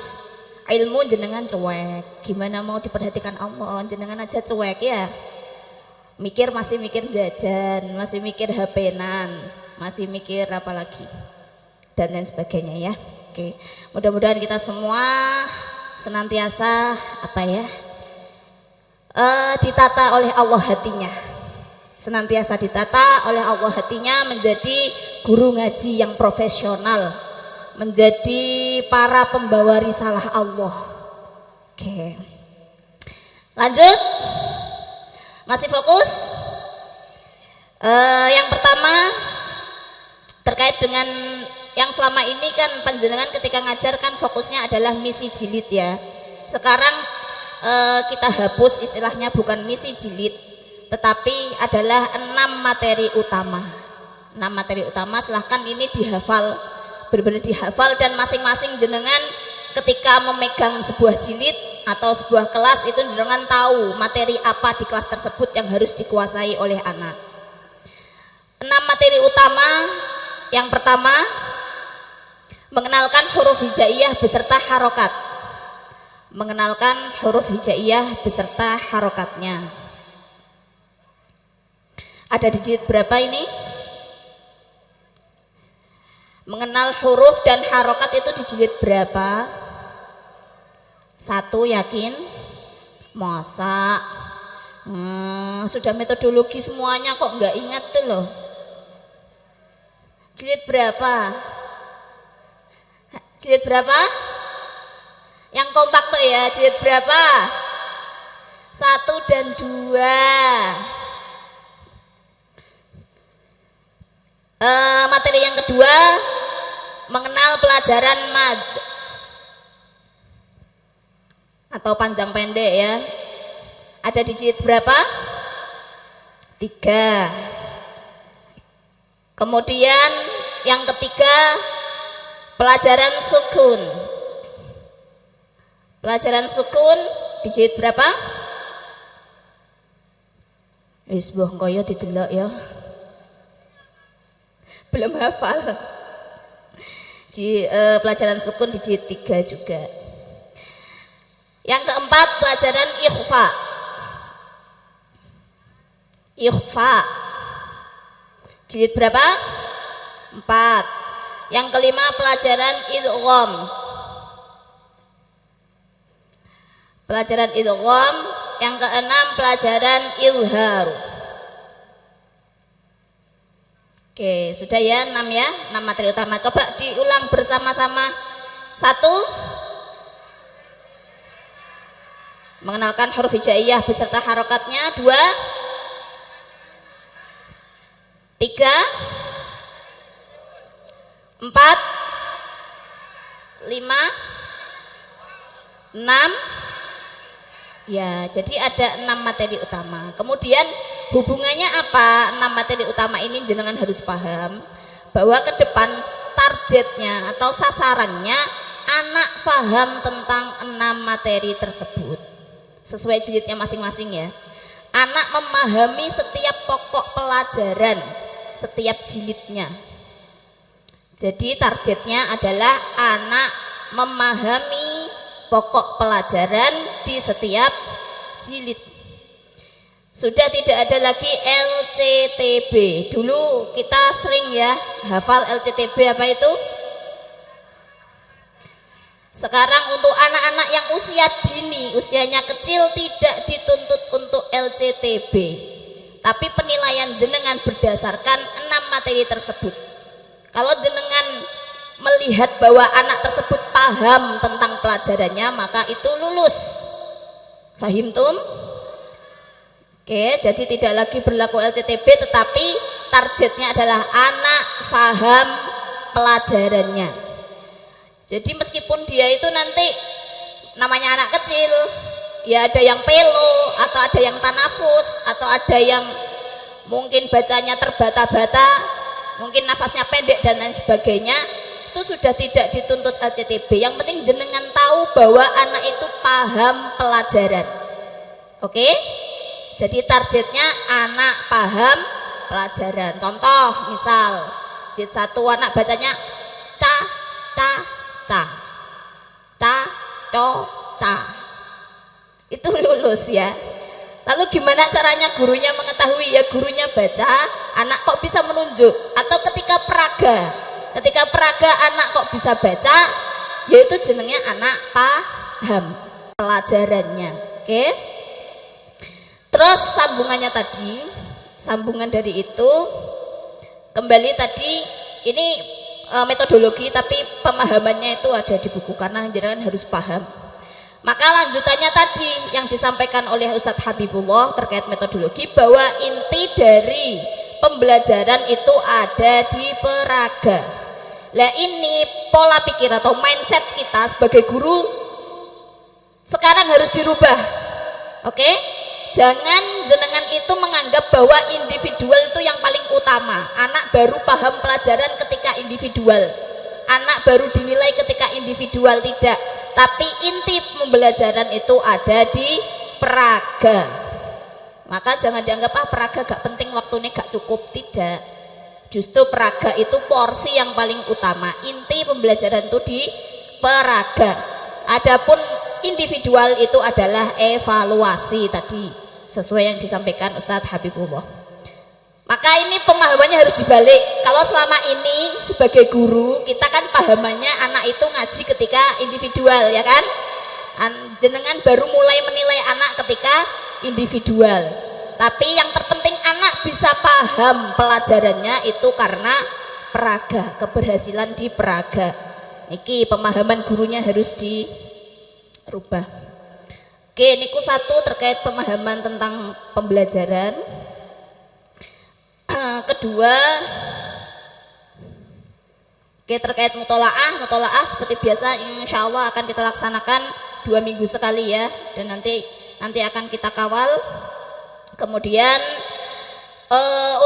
ilmu jenengan cuek. Gimana mau diperhatikan Allah, jenengan aja cuek ya. Masih mikir jajan, masih mikir HP-nan, masih mikir apa lagi dan lain sebagainya ya. Oke, mudah-mudahan kita semua senantiasa ditata oleh Allah hatinya, senantiasa ditata oleh Allah hatinya menjadi guru ngaji yang profesional, menjadi para pembawa risalah Allah. Oke, lanjut. Masih fokus? Yang pertama terkait dengan yang selama ini kan panjenengan ketika ngajar kan fokusnya adalah misi jilid ya. Sekarang kita hapus istilahnya bukan misi jilid, tetapi adalah 6 materi utama. 6 materi utama, silahkan ini dihafal, benar-benar dihafal, dan masing-masing jenengan ketika memegang sebuah jilid atau sebuah kelas itu jenengan tahu materi apa di kelas tersebut yang harus dikuasai oleh anak. 6 materi utama. Yang pertama, mengenalkan huruf hijaiyah beserta harokat. Mengenalkan huruf hijaiyah beserta harokatnya. Ada di jilid berapa ini? Mengenal huruf dan harokat itu di jilid berapa? 1, yakin? Masa? Sudah metodologi semuanya kok nggak ingat tuh loh. Jilid berapa? Jilid berapa? Yang kompak tuh ya, jilid berapa? 1 dan 2. Materi yang kedua, mengenal pelajaran mad atau panjang pendek ya. Ada di jilid berapa? 3. Kemudian yang ketiga, pelajaran sukun. Pelajaran sukun di jilid berapa? Wis mbah kaya didelok ya. Belum hafal. Pelajaran sukun di jilid 3 juga. Yang keempat, pelajaran ikhfa. Ikhfa jilid berapa? 4. Yang kelima, pelajaran idgham. Pelajaran idgham. Yang keenam, pelajaran ilhar. Oke, sudah ya 6 ya, 6 materi utama. Coba diulang bersama-sama. 1, mengenalkan huruf hijaiyah beserta harokatnya. 2, 3, 4, 5, 6 ya. Jadi ada 6 materi utama. Kemudian hubungannya apa? 6 materi utama ini jenengan harus paham bahwa ke depan targetnya atau sasarannya anak paham tentang 6 materi tersebut sesuai jilidnya masing-masing ya. Anak memahami setiap pokok pelajaran setiap jilidnya. Jadi targetnya adalah anak memahami pokok pelajaran di setiap jilid. Sudah tidak ada lagi LCTB. Dulu kita sering ya hafal LCTB apa itu? Sekarang untuk anak-anak yang usia dini, usianya kecil tidak dituntut untuk LCTB. Tapi penilaian jenengan berdasarkan 6 materi tersebut. Kalau jenengan melihat bahwa anak tersebut paham tentang pelajarannya, maka itu lulus. Fahim tum? Oke, jadi tidak lagi berlaku LCTB, tetapi targetnya adalah anak paham pelajarannya. Jadi meskipun dia itu nanti namanya anak kecil, ya ada yang pelo, atau ada yang tanafus, atau ada yang mungkin bacanya terbata-bata, mungkin nafasnya pendek dan lain sebagainya, itu sudah tidak dituntut LCTB. Yang penting jenengan tahu bahwa anak itu paham pelajaran. Oke? Jadi targetnya anak paham pelajaran. Contoh misal jilid 1 anak bacanya ta coca. Itu lulus ya. Lalu gimana caranya gurunya mengetahui? Ya gurunya baca, anak kok bisa menunjuk. Atau ketika peraga anak kok bisa baca, yaitu jenengnya anak paham pelajarannya. Oke. Terus sambungan dari itu kembali tadi ini metodologi, tapi pemahamannya itu ada di buku karena jenengan harus paham. Maka lanjutannya tadi yang disampaikan oleh Ustadz Habibullah terkait metodologi, bahwa inti dari pembelajaran itu ada di peraga. Lah ini pola pikir atau mindset kita sebagai guru sekarang harus dirubah. Oke? Jangan jenengan itu menganggap bahwa individual itu yang paling utama. Anak baru paham pelajaran ketika individual. Anak baru dinilai ketika individual, tidak. Tapi inti pembelajaran itu ada di peraga. Maka jangan dianggap peraga gak penting, waktunya gak cukup, tidak. Justru peraga itu porsi yang paling utama. Inti pembelajaran itu di peraga. Adapun individual itu adalah evaluasi tadi, sesuai yang disampaikan Ustadz Habibullah. Maka ini pemahamannya harus dibalik. Kalau selama ini sebagai guru kita kan pahamannya anak itu ngaji ketika individual, ya kan? Jenengan baru mulai menilai anak ketika individual. Tapi yang terpenting anak bisa paham pelajarannya itu karena peraga, keberhasilan di peraga. Niki pemahaman gurunya harus dirubah. Oke, niku satu terkait pemahaman tentang pembelajaran. Kedua, terkait mutolaah seperti biasa insya Allah akan kita laksanakan 2 minggu sekali ya, dan nanti akan kita kawal. Kemudian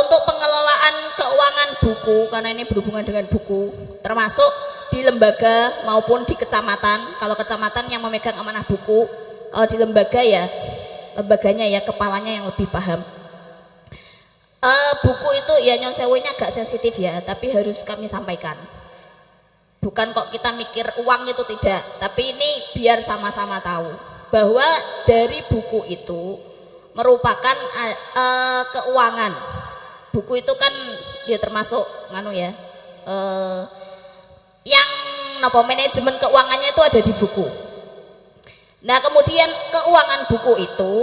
untuk pengelolaan keuangan buku, karena ini berhubungan dengan buku, termasuk di lembaga maupun di kecamatan. Kalau kecamatan yang memegang amanah buku, kalau di lembaga ya lembaganya ya kepalanya yang lebih paham. Buku itu ya nyon sewenya agak sensitif ya, tapi harus kami sampaikan. Bukan kok kita mikir uang itu, tidak, tapi ini biar sama-sama tahu bahwa dari buku itu merupakan keuangan. Buku itu kan ya termasuk yang manajemen keuangannya itu ada di buku. Nah kemudian keuangan buku itu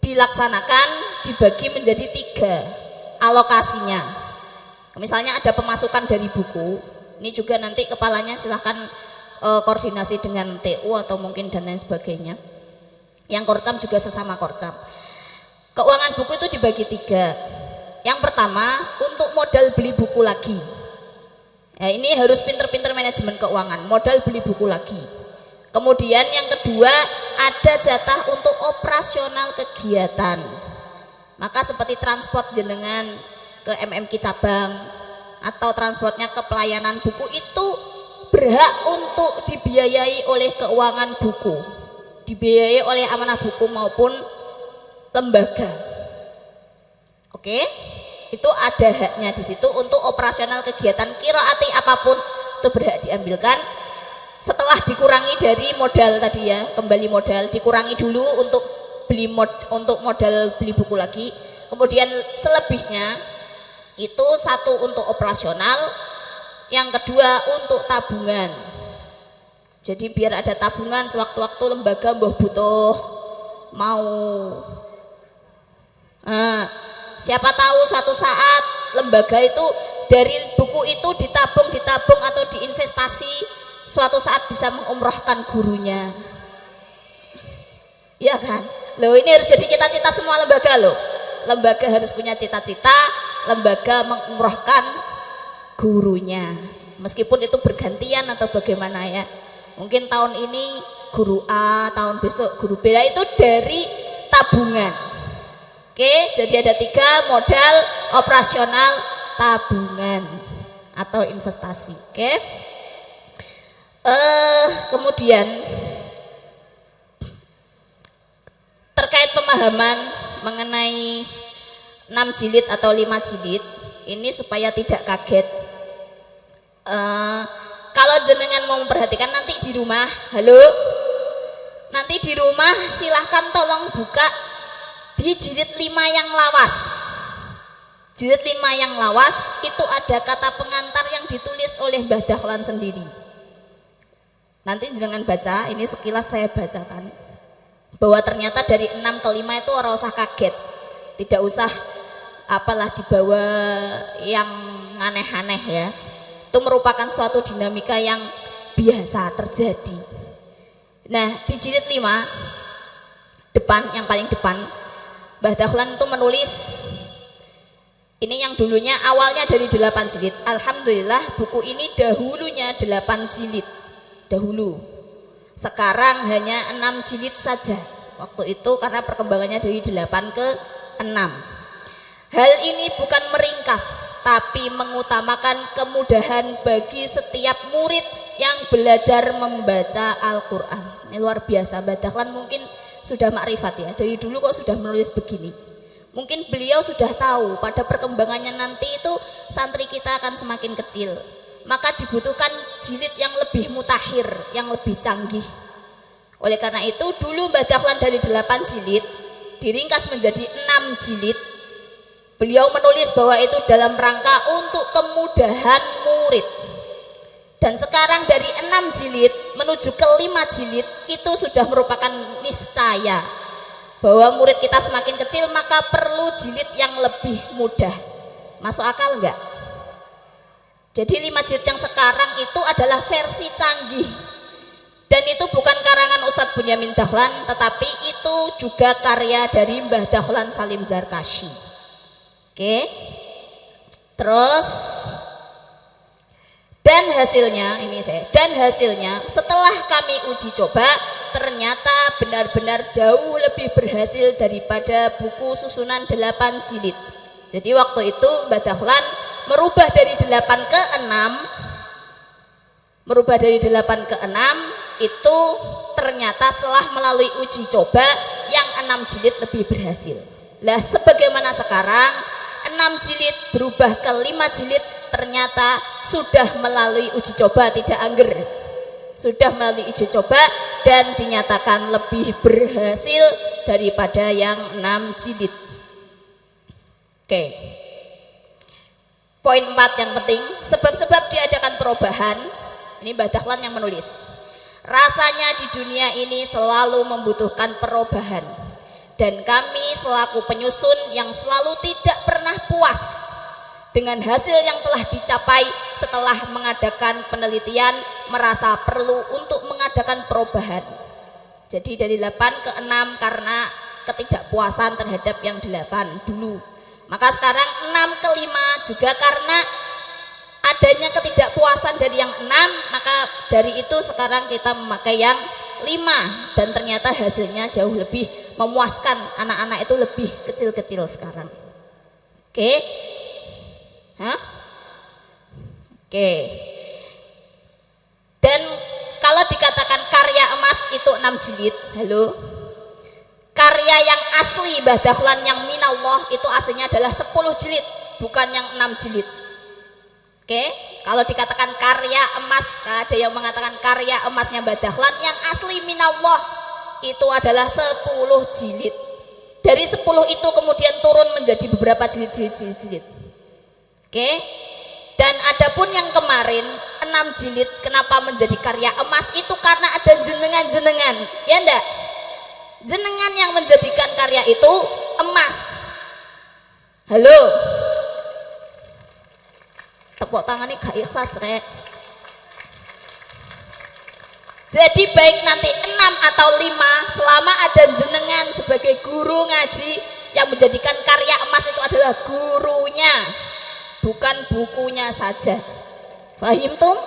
dilaksanakan dibagi menjadi 3 alokasinya. Misalnya ada pemasukan dari buku, ini juga nanti kepalanya silahkan koordinasi dengan TU atau mungkin dan lain sebagainya. Yang korcam juga sesama korcam. Keuangan buku itu dibagi 3. Yang pertama untuk modal beli buku lagi. Nah, ini harus pinter-pinter manajemen keuangan, modal beli buku lagi. Kemudian yang kedua ada jatah untuk operasional kegiatan. Maka seperti transport jenengan ke MMK cabang atau transportnya ke pelayanan buku itu berhak untuk dibiayai oleh keuangan buku, dibiayai oleh amanah buku maupun lembaga. Oke, itu ada haknya di situ untuk operasional kegiatan qiraati apapun itu berhak diambilkan. Setelah dikurangi dari modal tadi ya, kembali modal dikurangi dulu untuk modal beli buku lagi. Kemudian selebihnya itu 1 untuk operasional, yang kedua untuk tabungan. Jadi biar ada tabungan sewaktu-waktu lembaga butuh mau siapa tahu suatu saat lembaga itu dari buku itu ditabung atau diinvestasi, suatu saat bisa mengumrohkan gurunya, ya kan? Loh ini harus jadi cita-cita semua lembaga loh. Lembaga harus punya cita-cita, lembaga mengumrohkan gurunya, meskipun itu bergantian atau bagaimana ya. Mungkin tahun ini guru A, tahun besok guru B, itu dari tabungan. Oke, jadi ada 3, modal, operasional, tabungan atau investasi. Oke. Kemudian terkait pemahaman mengenai 6 jilid atau 5 jilid ini supaya tidak kaget. Kalau jenengan mau memperhatikan nanti di rumah, halo, nanti di rumah silahkan tolong buka di jilid 5 yang lawas. Jilid 5 yang lawas itu ada kata pengantar yang ditulis oleh Mbah Dahlan sendiri. Nanti jangan baca, ini sekilas saya bacakan. Bahwa ternyata dari 6 ke 5 itu orang usah kaget. Tidak usah apalah dibawa yang aneh-aneh ya. Itu merupakan suatu dinamika yang biasa terjadi. Nah, di jilid 5 depan, yang paling depan, Mbah Dahlan itu menulis, ini yang dulunya awalnya dari 8 jilid. Alhamdulillah buku ini dahulunya 8 jilid. Dahulu. Sekarang hanya 6 jilid saja. Waktu itu karena perkembangannya dari 8 ke 6. Hal ini bukan meringkas, tapi mengutamakan kemudahan bagi setiap murid yang belajar membaca Al-Quran. Ini luar biasa. Mbah Dahlan mungkin sudah makrifat ya. Dari dulu kok sudah menulis begini. Mungkin beliau sudah tahu pada perkembangannya nanti itu santri kita akan semakin kecil. Maka dibutuhkan jilid yang lebih mutakhir, yang lebih canggih. Oleh karena itu dulu Mbah Dahlan dari 8 jilid diringkas menjadi 6 jilid. Beliau menulis bahwa itu dalam rangka untuk kemudahan murid. Dan sekarang dari 6 jilid menuju ke 5 jilid itu sudah merupakan niscaya bahwa murid kita semakin kecil, maka perlu jilid yang lebih mudah. Masuk akal enggak? Jadi 5 jilid yang sekarang itu adalah versi canggih. Dan itu bukan karangan Ustadz Bunyamin Dahlan, tetapi itu juga karya dari Mbah Dahlan Salim Zarkashi. Oke. Terus dan hasilnya setelah kami uji coba ternyata benar-benar jauh lebih berhasil daripada buku susunan 8 jilid. Jadi waktu itu Mbah Dahlan merubah dari 8 ke 6 itu ternyata setelah melalui uji coba yang 6 jilid lebih berhasil. Lah sebagaimana sekarang 6 jilid berubah ke 5 jilid ternyata sudah melalui uji coba, tidak angger. Sudah melalui uji coba dan dinyatakan lebih berhasil daripada yang 6 jilid. Oke. Poin 4 yang penting, sebab-sebab diadakan perubahan. Ini Mbah Dahlan yang menulis. Rasanya di dunia ini selalu membutuhkan perubahan. Dan kami selaku penyusun yang selalu tidak pernah puas dengan hasil yang telah dicapai setelah mengadakan penelitian, merasa perlu untuk mengadakan perubahan. Jadi dari 8 ke 6 karena ketidakpuasan terhadap yang 8 dulu. Maka sekarang 6 ke 5 juga karena adanya ketidakpuasan dari yang 6, maka dari itu sekarang kita memakai yang 5 dan ternyata hasilnya jauh lebih memuaskan. Anak-anak itu lebih kecil-kecil sekarang. Oke. Oke. Dan kalau dikatakan karya emas itu 6 jilid, halo. Karya yang asli Mbah Dahlan yang minallah itu aslinya adalah 10 jilid, bukan yang 6 jilid. Oke, kalau dikatakan karya emas, ada yang mengatakan karya emasnya Mbah Dahlan yang asli minallah itu adalah 10 jilid. Dari 10 itu kemudian turun menjadi beberapa jilid. Oke. Dan adapun yang kemarin 6 jilid kenapa menjadi karya emas itu karena ada jenengan-jenengan. Ya enggak? Jenengan yang menjadikan karya itu emas. Halo. Tepuk tangan ini gak ikhlas rek. Jadi baik nanti 6 atau 5 selama ada jenengan sebagai guru ngaji yang menjadikan karya emas itu adalah gurunya, bukan bukunya saja. Paham tum?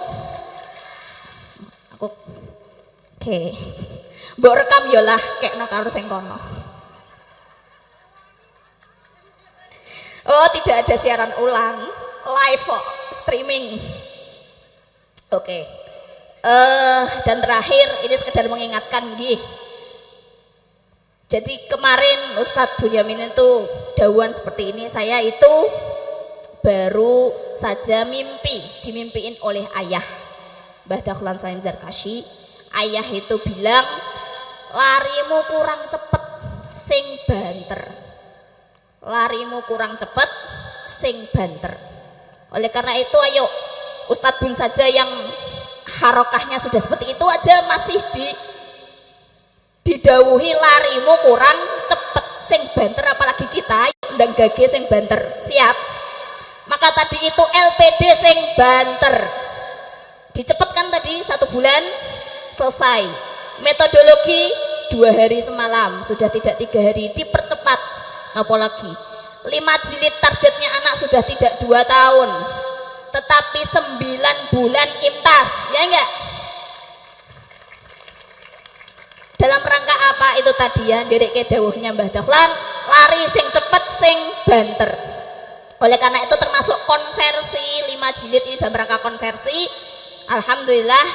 Aku oke. Mbok rekam yo lah kekno karo sing kono. Oh, tidak ada siaran ulang, live streaming. Oke. Dan terakhir ini sekedar mengingatkan nggih. Jadi kemarin Ustadz Bunyamin itu dawuhan seperti ini, saya itu baru saja dimimpiin oleh ayah Mbah Dahlan Salim Zarkashi, ayah itu bilang larimu kurang cepet sing banter, larimu kurang cepet sing banter. Oleh karena itu ayo Ustadz Bun saja yang harokahnya sudah seperti itu aja masih didawuhi larimu kurang cepet sing banter, apalagi kita ndang gage sing banter. Siap? Maka tadi itu LPD sing banter dicepetkan tadi 1 bulan selesai. Metodologi 2 hari semalam, sudah tidak 3 hari, dipercepat. Apalagi 5 jilid targetnya anak sudah tidak 2 tahun, tetapi 9 bulan imtas, ya enggak? Dalam rangka apa itu tadi ya, derek ke dawuhnya Mbah Dahlan, lari sing cepet sing banter. Oleh karena itu termasuk konversi 5 jilid ini dalam rangka konversi. Alhamdulillah,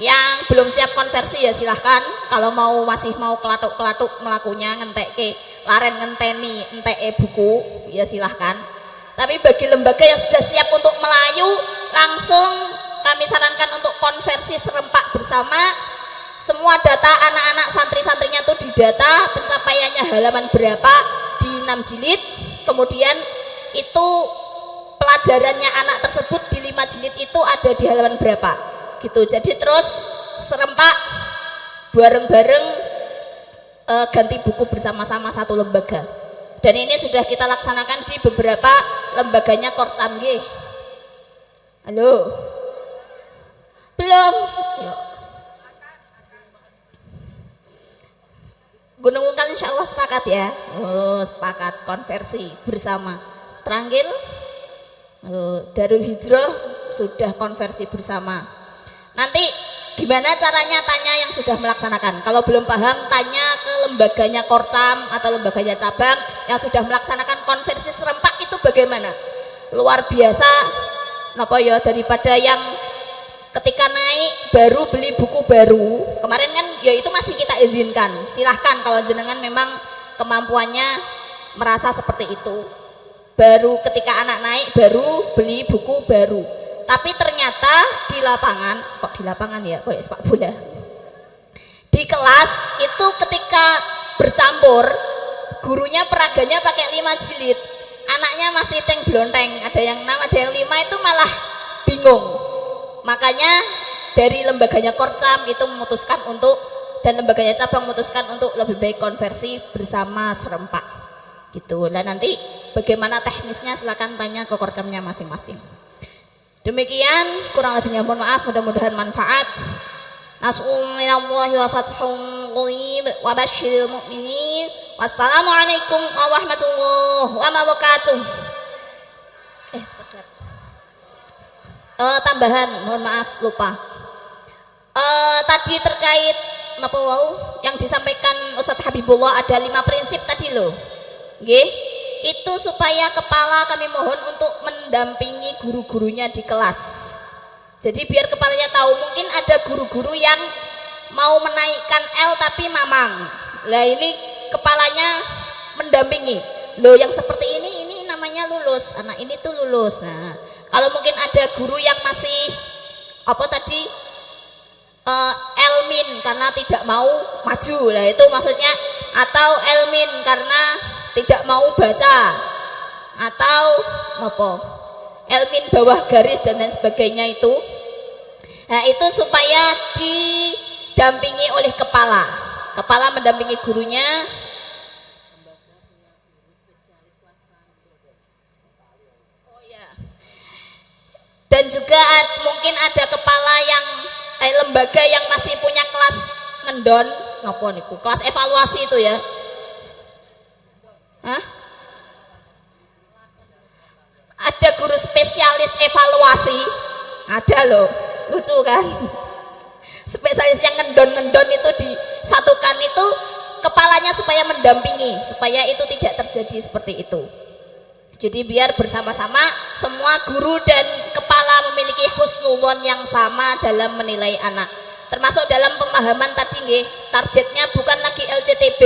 yang belum siap konversi ya silahkan, kalau masih mau kelatuk-kelatuk melakunya ngentek ke laren ngenteni entek buku ya silahkan. Tapi bagi lembaga yang sudah siap untuk melayu, langsung kami sarankan untuk konversi serempak bersama. Semua data anak-anak santri-santrinya itu didata, pencapaiannya halaman berapa di 6 jilid, kemudian itu pelajarannya anak tersebut di 5 jilid itu ada di halaman berapa gitu. Jadi terus serempak bareng-bareng ganti buku bersama-sama satu lembaga. Dan ini sudah kita laksanakan di beberapa lembaganya Korcam nggih. Halo. Belum. Yuk. Gunung Ungkal insya Allah sepakat ya. Oh, sepakat konversi bersama. Terakhir Darul Hijrah sudah konversi bersama. Nanti gimana caranya, tanya yang sudah melaksanakan. Kalau belum paham tanya ke lembaganya Korcam atau lembaganya cabang yang sudah melaksanakan konversi serempak itu bagaimana. Luar biasa napa ya, daripada yang ketika naik baru beli buku baru. Kemarin kan ya itu masih kita izinkan. Silahkan kalau jenengan memang kemampuannya merasa seperti itu. Baru ketika anak naik baru beli buku baru. Tapi ternyata di lapangan, kok di lapangan ya, kok sepak bola. Di kelas itu ketika bercampur, gurunya peraganya pakai 5 jilid. Anaknya masih teng blonteng, ada yang 6, ada yang 5, itu malah bingung. Makanya dari lembaganya Korcam itu memutuskan untuk, dan lembaganya cabang memutuskan untuk lebih baik konversi bersama serempak gitu. Dan nanti bagaimana teknisnya silakan tanya ke Korcamnya masing-masing. Demikian, kurang lebihnya mohon maaf, mudah-mudahan manfaat. Nas'un minallahi wa fathun qarib wa basyiril mu'minin. Wassalamualaikum warahmatullahi wabarakatuh. Sekedar tambahan, mohon maaf lupa. Tadi terkait apa yang disampaikan Ustadz Habibullah, ada 5 prinsip tadi loh. Nggih, itu supaya kepala kami mohon untuk mendampingi guru-gurunya di kelas. Jadi biar kepalanya tahu, mungkin ada guru-guru yang mau menaikkan L tapi mamang. Lah ini kepalanya mendampingi. Loh yang seperti ini namanya lulus, anak ini tuh lulus. Nah, kalau mungkin ada guru yang masih apa tadi elmin karena tidak mau maju, lah itu maksudnya, atau elmin karena tidak mau baca, atau apa elmin bawah garis dan lain sebagainya itu. Nah itu supaya didampingi oleh kepala mendampingi gurunya. Dan juga mungkin ada kepala yang lembaga yang masih punya kelas ngendon, ngapa niku, kelas evaluasi itu ya. Hah? Ada guru spesialis evaluasi, ada loh, lucu kan? Spesialis yang ngendon itu disatukan itu kepalanya supaya mendampingi, supaya itu tidak terjadi seperti itu. Jadi biar bersama-sama semua guru dan kepala memiliki husnudzon yang sama dalam menilai anak. Termasuk dalam pemahaman tadi nggih, targetnya bukan lagi LCTB,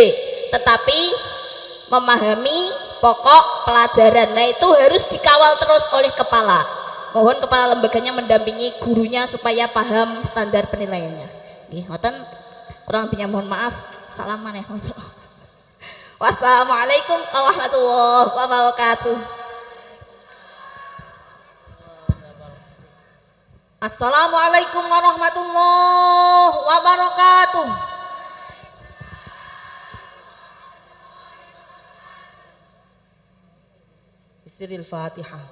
tetapi memahami pokok pelajaran. Nah itu harus dikawal terus oleh kepala. mohon kepala lembaganya mendampingi gurunya supaya paham standar penilaiannya. Nggih, ngoten kurang lebihnya mohon maaf. Salaman ya. Wassalamualaikum warahmatullahi wabarakatuh. Assalamualaikum warahmatullahi wabarakatuh. Bismillahil Fatihah.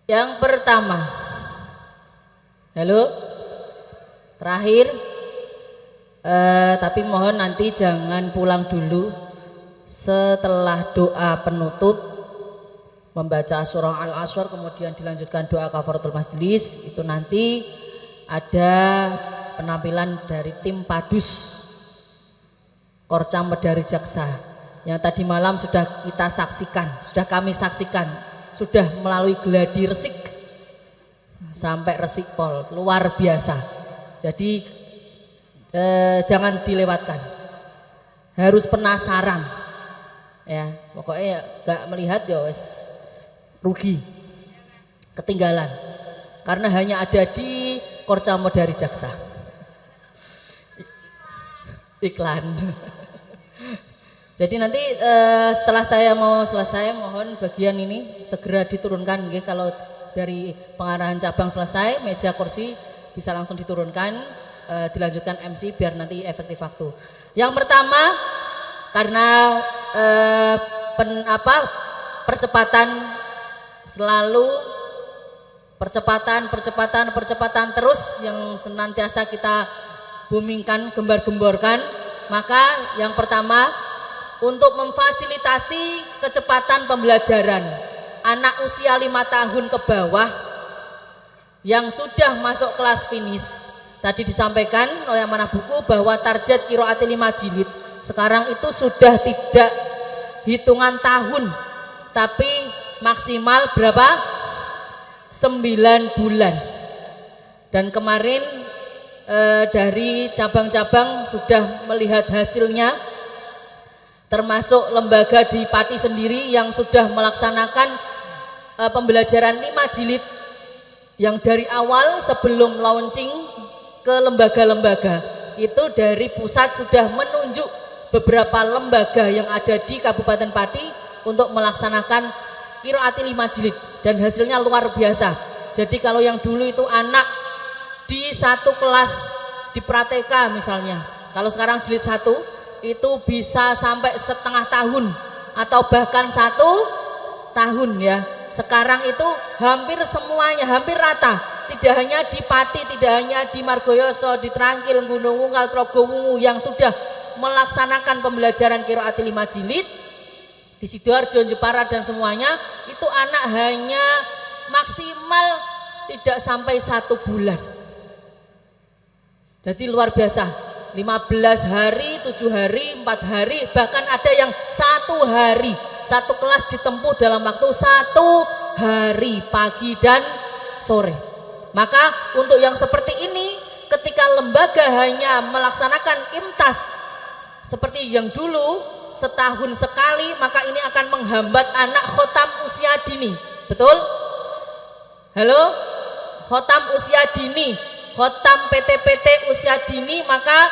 Yang pertama, halo, terakhir, tapi mohon nanti jangan pulang dulu. Setelah doa penutup, membaca surah Al-Asr, kemudian dilanjutkan doa kafaratul majlis, itu nanti ada penampilan dari tim Padus Korcam Medari Jaksa yang tadi malam sudah kita saksikan, sudah kami saksikan, sudah melalui gladi resik sampai resik pol, luar biasa. Jadi jangan dilewatkan, harus penasaran ya, pokoknya gak melihat ya wes rugi, ketinggalan, karena hanya ada di Korcam Medari Jaksa. Iklan. Jadi nanti setelah saya mau selesai, mohon bagian ini segera diturunkan. Kalau dari pengarahan cabang selesai, meja kursi bisa langsung diturunkan, dilanjutkan MC biar nanti efektif waktu. Yang pertama, karena percepatan selalu percepatan terus yang senantiasa kita boomingkan, gembar-gemborkan, maka yang pertama, untuk memfasilitasi kecepatan pembelajaran anak usia 5 tahun ke bawah yang sudah masuk kelas finish. Tadi disampaikan oleh amanah buku bahwa target qiraatil 5 jilid sekarang itu sudah tidak hitungan tahun, tapi maksimal berapa? 9 bulan. Dan kemarin dari cabang-cabang sudah melihat hasilnya, termasuk lembaga di Pati sendiri yang sudah melaksanakan pembelajaran 5 jilid yang dari awal sebelum launching ke lembaga-lembaga itu dari pusat sudah menunjuk beberapa lembaga yang ada di Kabupaten Pati untuk melaksanakan qiraatil 5 jilid dan hasilnya luar biasa. Jadi kalau yang dulu itu anak di satu kelas di Prateka misalnya, kalau sekarang jilid 1 itu bisa sampai setengah tahun atau bahkan 1 tahun ya. Sekarang itu hampir semuanya, hampir rata, tidak hanya di Pati, tidak hanya di Margoyoso, di Trangkil, Gunung Wungkal, Trogowungu yang sudah melaksanakan pembelajaran qiraatil 5 jilid, di Sidoarjo, Jepara dan semuanya itu anak hanya maksimal tidak sampai 1 bulan. Jadi luar biasa, 15 hari, 7 hari, 4 hari, bahkan ada yang 1 hari, 1 kelas ditempuh dalam waktu 1 hari, pagi dan sore. Maka untuk yang seperti ini, ketika lembaga hanya melaksanakan IMTAS seperti yang dulu setahun sekali, maka ini akan menghambat anak khotam usia dini. Betul? Halo? Khotam usia dini, khotam PT-PT usia dini, maka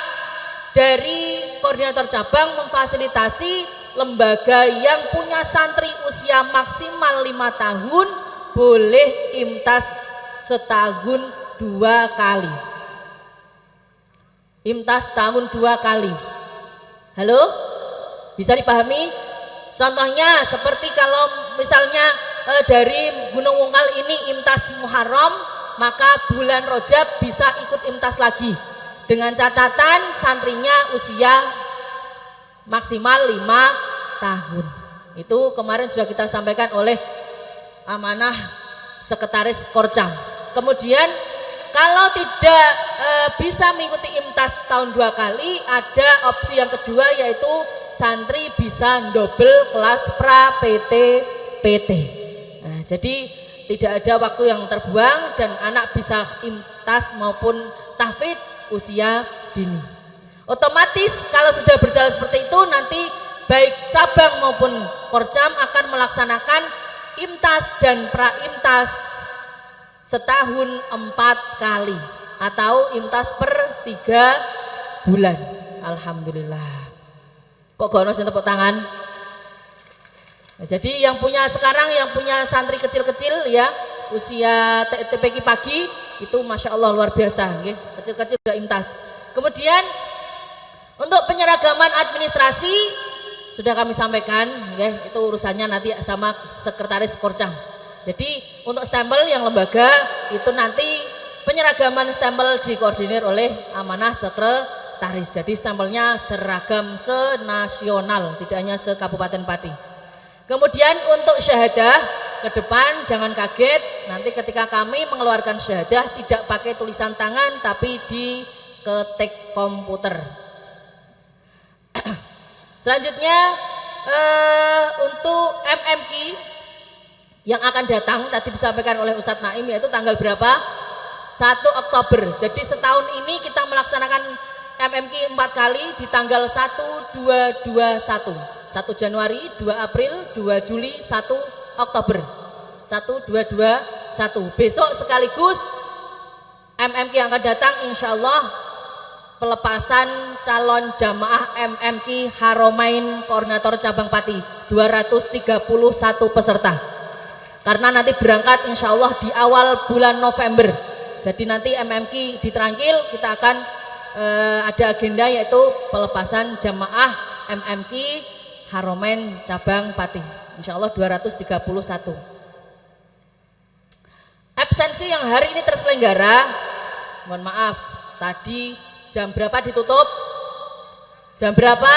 dari koordinator cabang memfasilitasi lembaga yang punya santri usia maksimal 5 tahun boleh IMTAS setahun 2 kali. IMTAS tahun 2 kali. Halo? Bisa dipahami? Contohnya seperti kalau misalnya dari Gunung Wungkal ini IMTAS Muharram, maka bulan Rajab bisa ikut IMTAS lagi dengan catatan santrinya usia maksimal 5 tahun. Itu kemarin sudah kita sampaikan oleh amanah sekretaris Korcam. Kemudian kalau tidak bisa mengikuti IMTAS tahun 2 kali, ada opsi yang kedua yaitu santri bisa double kelas pra PT PT. Nah, jadi tidak ada waktu yang terbuang dan anak bisa IMTAS maupun tahfidz usia dini. Otomatis kalau sudah berjalan seperti itu nanti baik cabang maupun Porcam akan melaksanakan IMTAS dan Pra-IMTAS setahun 4 kali atau IMTAS per 3 bulan. Alhamdulillah. Kok gak ono sing tepuk tangan? Nah, jadi yang punya sekarang yang punya santri kecil-kecil ya usia TPQ pagi itu masya Allah luar biasa, nggih. Kecil-kecil juga IMTAS. Kemudian untuk penyeragaman administrasi sudah kami sampaikan, nggih, itu urusannya nanti sama sekretaris Porcam. Jadi untuk stempel yang lembaga itu nanti penyeragaman stempel dikoordinir oleh amanah sekretaris. Jadi stempelnya seragam senasional, tidak hanya sekabupaten Pati. Kemudian untuk syahadah ke depan jangan kaget nanti ketika kami mengeluarkan syahadah tidak pakai tulisan tangan tapi diketik komputer. Selanjutnya untuk MMQ yang akan datang tadi disampaikan oleh Ustadz Naim yaitu tanggal berapa? 1 Oktober. Jadi setahun ini kita melaksanakan MMQ 4 kali di tanggal 1, 2, 1. 1 Januari, 2 April, 2 Juli, 1 Oktober. 1, 2, 1. Besok sekaligus MMQ yang akan datang insya Allah pelepasan calon jamaah MMQ Haromain Koordinator Cabang Pati 231 peserta. Karena nanti berangkat insya Allah di awal bulan November. Jadi nanti MMQ di Trangkil kita akan ada agenda yaitu pelepasan jamaah MMQ Haromain Cabang Pati. Insya Allah 231. Absensi yang hari ini terselenggara, mohon maaf, tadi jam berapa ditutup? Jam berapa?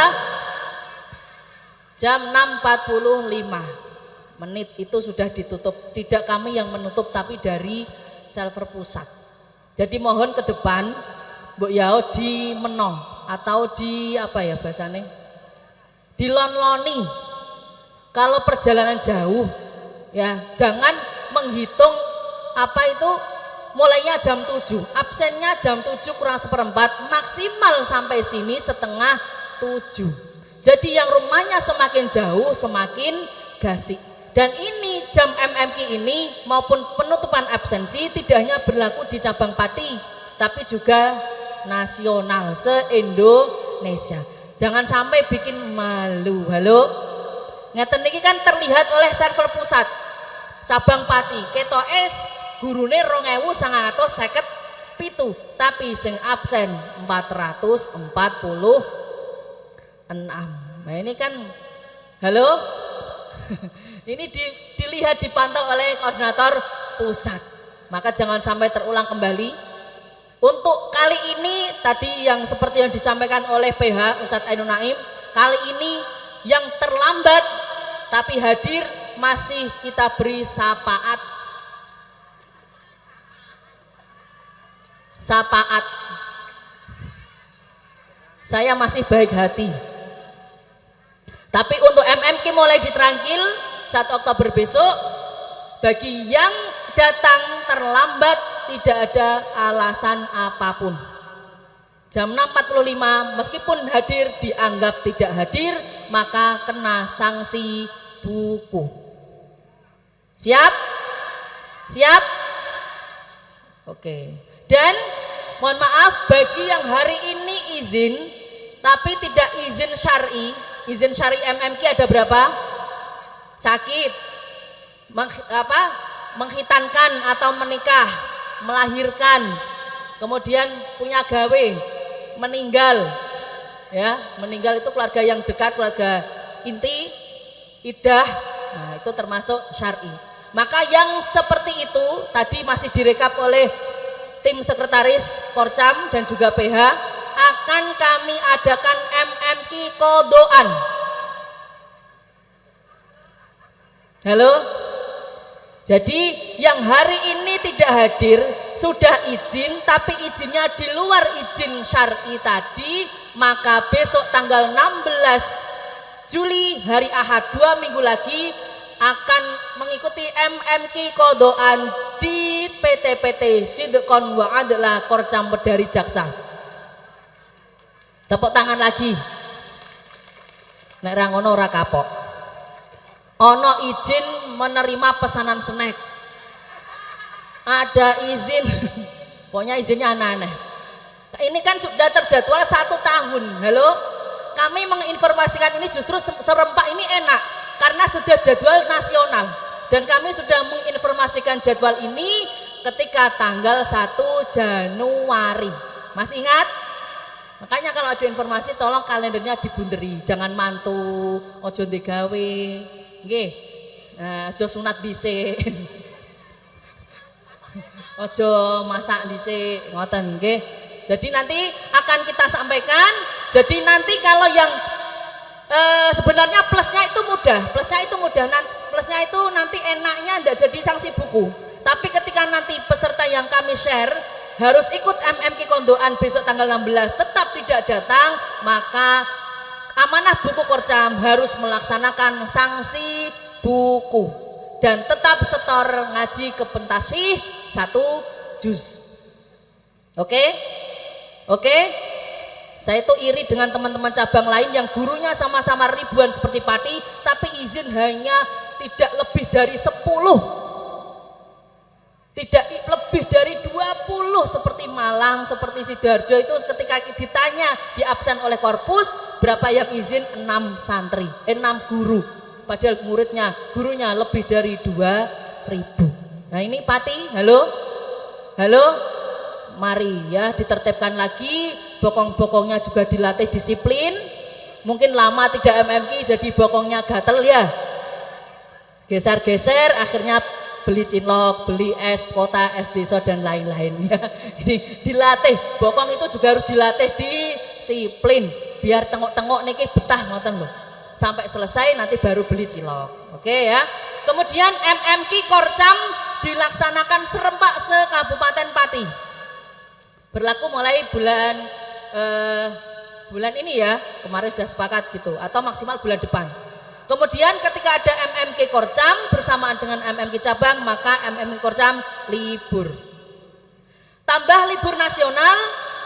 Jam 6.45 menit itu sudah ditutup. Tidak kami yang menutup tapi dari server pusat. Jadi mohon ke depan Mbok Yao di meno atau di apa ya bahasanya? Dilon-loni. Kalau perjalanan jauh ya jangan menghitung apa itu mulainya jam 7, absennya jam 7 kurang seperempat, maksimal sampai sini setengah 7. Jadi yang rumahnya semakin jauh semakin gasik. Dan ini jam MMQ ini maupun penutupan absensi tidak hanya berlaku di cabang Pati, tapi juga nasional se-Indonesia. Jangan sampai bikin malu. Halo, ngeten niki kan terlihat oleh server pusat cabang Pati. Ketoke gurune 2957, tapi sing absen 446. Nah ini kan halo. Ini dilihat dipantau oleh koordinator pusat. Maka jangan sampai terulang kembali. Untuk kali ini tadi yang seperti yang disampaikan oleh PH Ustadz Ainun Naim, kali ini yang terlambat tapi hadir masih kita beri syafaat. Saya masih baik hati. Tapi untuk MMQ mulai ditrangkil 1 Oktober besok, bagi yang datang terlambat tidak ada alasan apapun. Jam 6.45 meskipun hadir dianggap tidak hadir, maka kena sanksi buku. Siap? Siap? Oke. Dan mohon maaf bagi yang hari ini izin tapi tidak izin syar'i. Izin syari MMQ ada berapa? Sakit, menghitankan atau menikah, melahirkan, kemudian punya gawe, meninggal, ya, meninggal itu keluarga yang dekat, keluarga inti, iddah, nah itu termasuk syar'i. Maka yang seperti itu tadi masih direkap oleh tim sekretaris Porcam dan juga PH. Akan kami adakan MMQ kodoan. Halo. Jadi yang hari ini tidak hadir sudah izin tapi izinnya di luar izin syar'i tadi, maka besok tanggal 16 Juli hari Ahad 2 minggu lagi akan mengikuti MMQ kodoan di PT Sidqon wa Adla Korcam Pedari Jaksa. Tepuk tangan lagi. Nek ra ngono ora kapok. Ono izin menerima pesanan snack. Ada izin, pokoknya izinnya aneh-aneh. Ini kan sudah terjadwal 1 tahun. Halo, kami menginformasikan ini justru serempak ini enak karena sudah jadwal nasional dan kami sudah menginformasikan jadwal ini ketika tanggal 1 Januari. Masih ingat? Makanya kalau ada informasi tolong kalendernya dibunderi, jangan mantu, ojo digawe, nggih. Nah, ojo sunat dhisik. Ojo masak dhisik, ngoten nggih. Jadi nanti akan kita sampaikan. Jadi nanti kalau yang sebenarnya plusnya itu mudah. Plusnya itu nanti enaknya enggak jadi sanksi buku. Tapi ketika nanti peserta yang kami share harus ikut MMK Kondoan besok tanggal 16 tetap tidak datang, maka amanah buku Korcam harus melaksanakan sanksi buku dan tetap setor ngaji ke pentasih 1 juz. Oke? Saya itu iri dengan teman-teman cabang lain yang gurunya sama-sama ribuan seperti Pati, tapi izin hanya tidak lebih dari 10. Tidak lebih dari 20 seperti Malang, seperti Sidoarjo itu ketika ditanya di absen oleh korpus berapa yang izin 6 santri, 6 guru. Padahal gurunya lebih dari 2.000. Nah ini Pati, halo, mari ya ditertibkan lagi, bokong-bokongnya juga dilatih disiplin. Mungkin lama tidak MMK jadi bokongnya gatel ya, geser-geser akhirnya beli cinlok, beli es kota, es desa dan lain-lainnya. Ini dilatih, bokong itu juga harus dilatih disiplin biar tengok-tengok niki betah ngoten lho. Sampai selesai nanti baru beli cilok. Oke ya. Kemudian MMK Korcam dilaksanakan serempak se-Kabupaten Pati. Berlaku mulai bulan ini ya, kemarin sudah sepakat gitu, atau maksimal bulan depan. Kemudian ketika ada MMK Korcam bersamaan dengan MMK cabang, maka MMK Korcam libur. Tambah libur nasional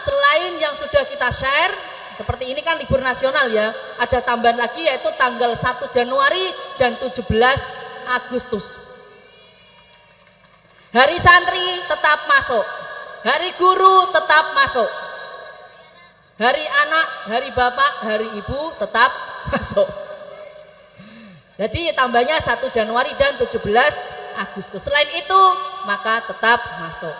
selain yang sudah kita share, seperti ini kan libur nasional ya, ada tambahan lagi yaitu tanggal 1 Januari dan 17 Agustus. Hari santri tetap masuk, hari guru tetap masuk, hari anak, hari bapak, hari ibu tetap masuk. Jadi tambahnya 1 Januari dan 17 Agustus. Selain itu maka tetap masuk.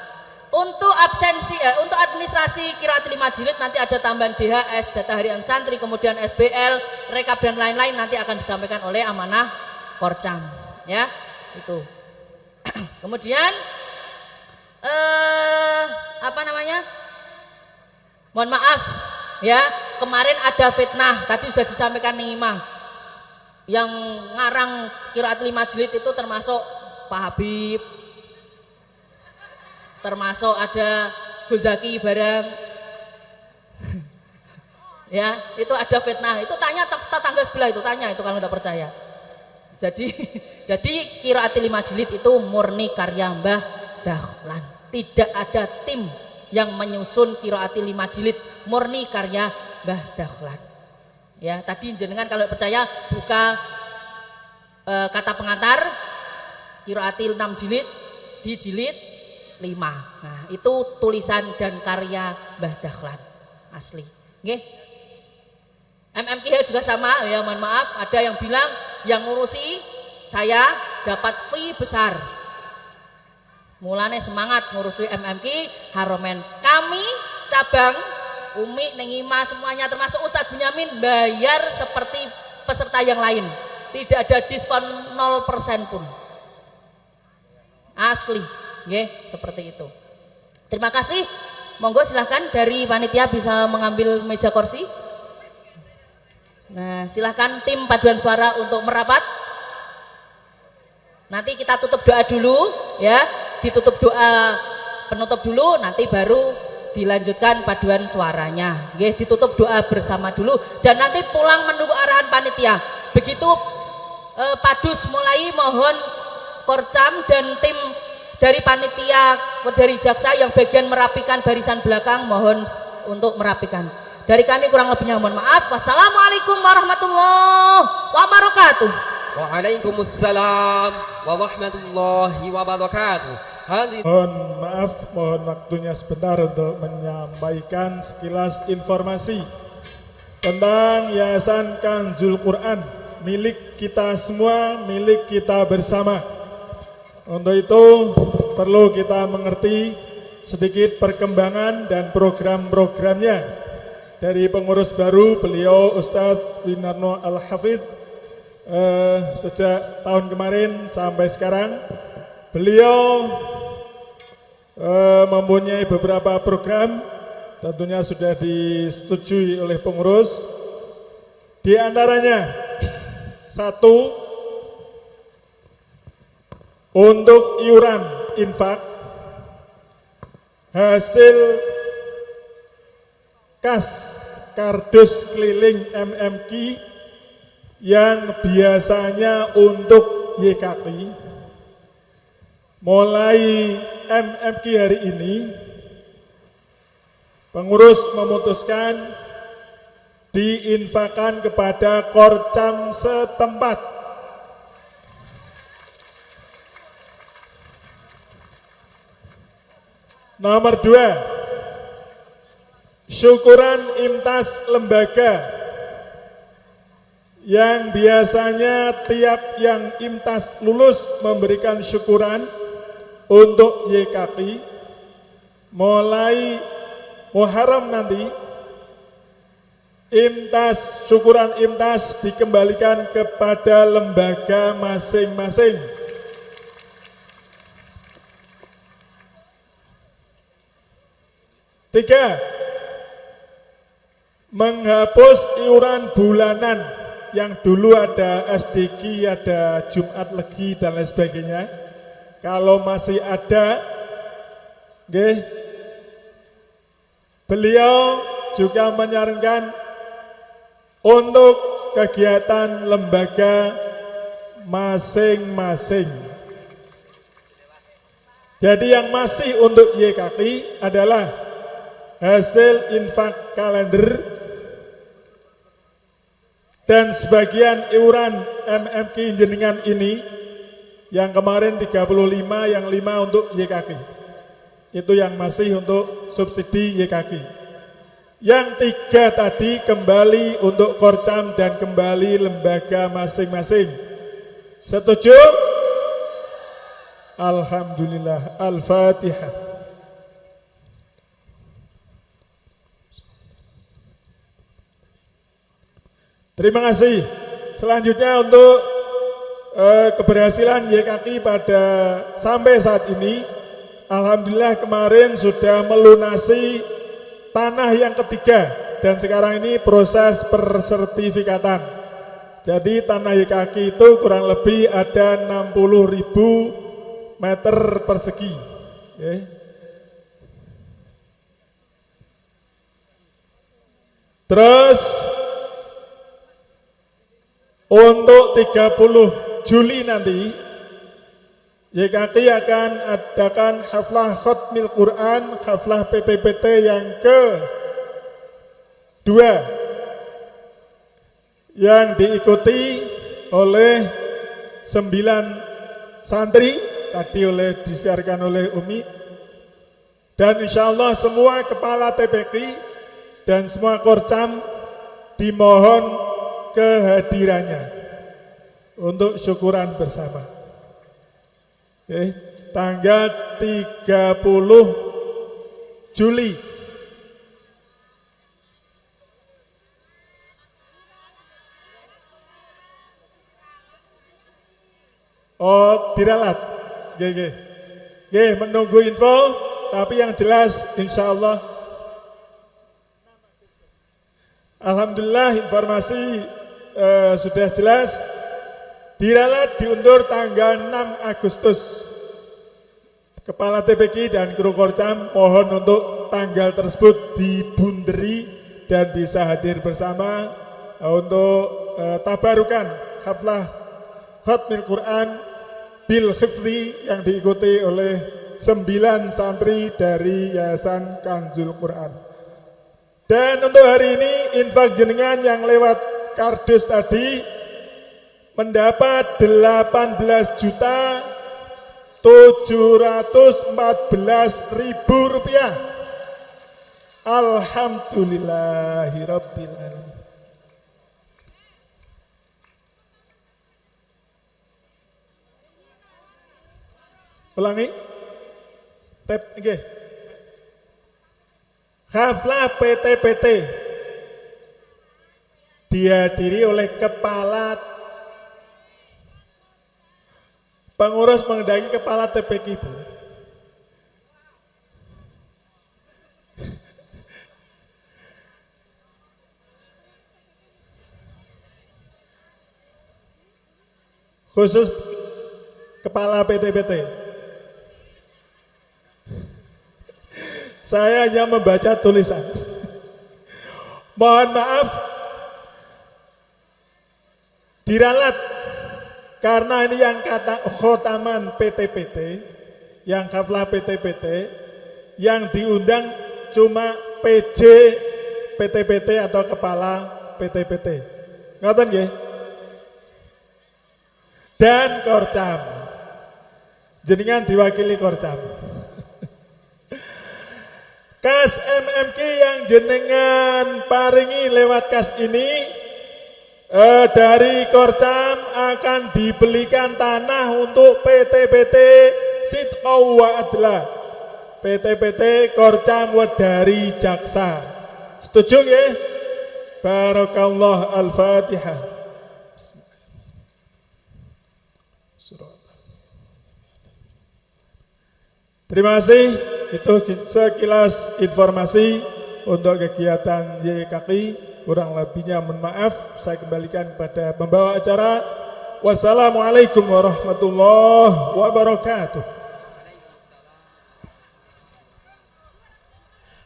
Untuk absensi, untuk administrasi Qiraatil 5 jilid nanti ada tambahan DHS, data harian santri, kemudian SBL, rekap dan lain-lain nanti akan disampaikan oleh amanah Korcam. Ya, itu. Kemudian mohon maaf ya, kemarin ada fitnah, tadi sudah disampaikan nih Imam. Yang ngarang Qiraatil 5 jilid itu termasuk Pak Habib, termasuk ada Gozaki bareng. Ya, itu ada fitnah. Itu tanya tetangga sebelah itu, tanya itu kalau enggak percaya. Jadi Qiraatil 5 jilid itu murni karya Mbah Dahlan. Tidak ada tim yang menyusun Qiraatil 5 jilid, murni karya Mbah Dahlan. Ya, tadi jenengan kalau percaya buka kata pengantar Qiraatil 6 jilid di jilid 5. Nah, itu tulisan dan karya Mbah Dahlan asli. Nggih. MMK juga sama ya, mohon maaf, ada yang bilang yang ngurusi saya dapat fee besar. Mulane semangat ngurusi MMK Haromen. Kami cabang Umi, Nengima semuanya termasuk Ustadz Bunyamin bayar seperti peserta yang lain. Tidak ada diskon 0% pun. Asli, nggih, seperti itu. Terima kasih. Monggo silahkan dari panitia bisa mengambil meja kursi. Nah, silahkan tim paduan suara untuk merapat. Nanti kita tutup doa dulu ya. Ditutup doa penutup dulu, nanti baru dilanjutkan paduan suaranya. Nggih, ditutup doa bersama dulu dan nanti pulang menunggu arahan panitia. Begitu padus mulai, mohon Korcam dan tim dari panitia, dari jaksa yang bagian merapikan barisan belakang, mohon untuk merapikan. Dari kami kurang lebihnya mohon maaf. Wassalamualaikum warahmatullahi wabarakatuh. Waalaikumsalam warahmatullahi wabarakatuh. Mohon maaf, mohon waktunya sebentar untuk menyampaikan sekilas informasi tentang Yayasan Kanzul Quran, milik kita semua, milik kita bersama. Untuk itu perlu kita mengerti sedikit perkembangan dan program-programnya. Dari pengurus baru beliau Ustadz Winarno Al-Hafidh, sejak tahun kemarin sampai sekarang beliau mempunyai beberapa program, tentunya sudah disetujui oleh pengurus. Di antaranya satu, untuk iuran infak hasil kas kardus keliling MMQ yang biasanya untuk YKI, mulai MMQ hari ini pengurus memutuskan diinfakkan kepada Korcam setempat. Nomor 2, syukuran imtas lembaga yang biasanya tiap yang imtas lulus memberikan syukuran untuk YKI, mulai Muharram nanti imtas, syukuran imtas dikembalikan kepada lembaga masing-masing. Tiga, menghapus iuran bulanan yang dulu ada SDQ, ada Jumat Legi dan lain sebagainya. Kalau masih ada, beliau juga menyarankan untuk kegiatan lembaga masing-masing. Jadi yang masih untuk YKI adalah hasil infak kalender dan sebagian iuran MMQ jenengan ini yang kemarin 35, yang 5 untuk YKI. Itu yang masih untuk subsidi YKI. Yang 3 tadi kembali untuk Korcam dan kembali lembaga masing-masing. Setuju? Alhamdulillah. Al-Fatihah. Terima kasih. Selanjutnya untuk keberhasilan YKI pada sampai saat ini, alhamdulillah kemarin sudah melunasi tanah yang ketiga dan sekarang ini proses persertifikatan. Jadi tanah YKI itu kurang lebih ada 60.000 meter persegi. Terus untuk 30 Juli nanti YKI akan adakan haflah khatmil Quran, haflah PT-PT yang ke-2 yang diikuti oleh 9 santri tadi disiarkan oleh Umi, dan insya Allah semua kepala TPQ dan semua Korcam dimohon kehadirannya untuk syukuran bersama. Tanggal 30 Juli. Oh, diralat. Menunggu info, tapi yang jelas insya Allah. Alhamdulillah informasi sudah jelas. Diralat diundur tanggal 6 Agustus. Kepala TPQ dan kru Korcam mohon untuk tanggal tersebut dibunderi dan bisa hadir bersama untuk tabarukan haflah khatmil Quran bil hifzi yang diikuti oleh 9 santri dari Yayasan Kanzul Quran. Dan untuk hari ini infak jenengan yang lewat kardus tadi mendapat 18.714.000 rupiah. Alhamdulillahirabbil alamin. Ulangi. Tep nggih. Haflah PT-PT dihadiri oleh kepala pengurus mengendahi kepala TPQ Bu. Khusus kepala PT-PT. Saya hanya membaca tulisan. Mohon maaf diralat karena ini yang kata khotaman PT-PT, yang haflah PT-PT, yang diundang cuma PJ PT-PT atau kepala PT-PT. Ngoten nggih? Dan Korcam. Jenengan diwakili Korcam. Kas MMK yang jenengan paringi lewat kas ini dari Korcam akan dibelikan tanah untuk PT-PT Sidqau wa Adla. PT-PT Korcam Wedari Jaksa. Setuju ya? Barakallah Al-Fatihah. Terima kasih, itu sekilas informasi untuk kegiatan YKK. Kurang lebihnya mohon maaf, saya kembalikan kepada pembawa acara. Wassalamualaikum warahmatullahi wabarakatuh.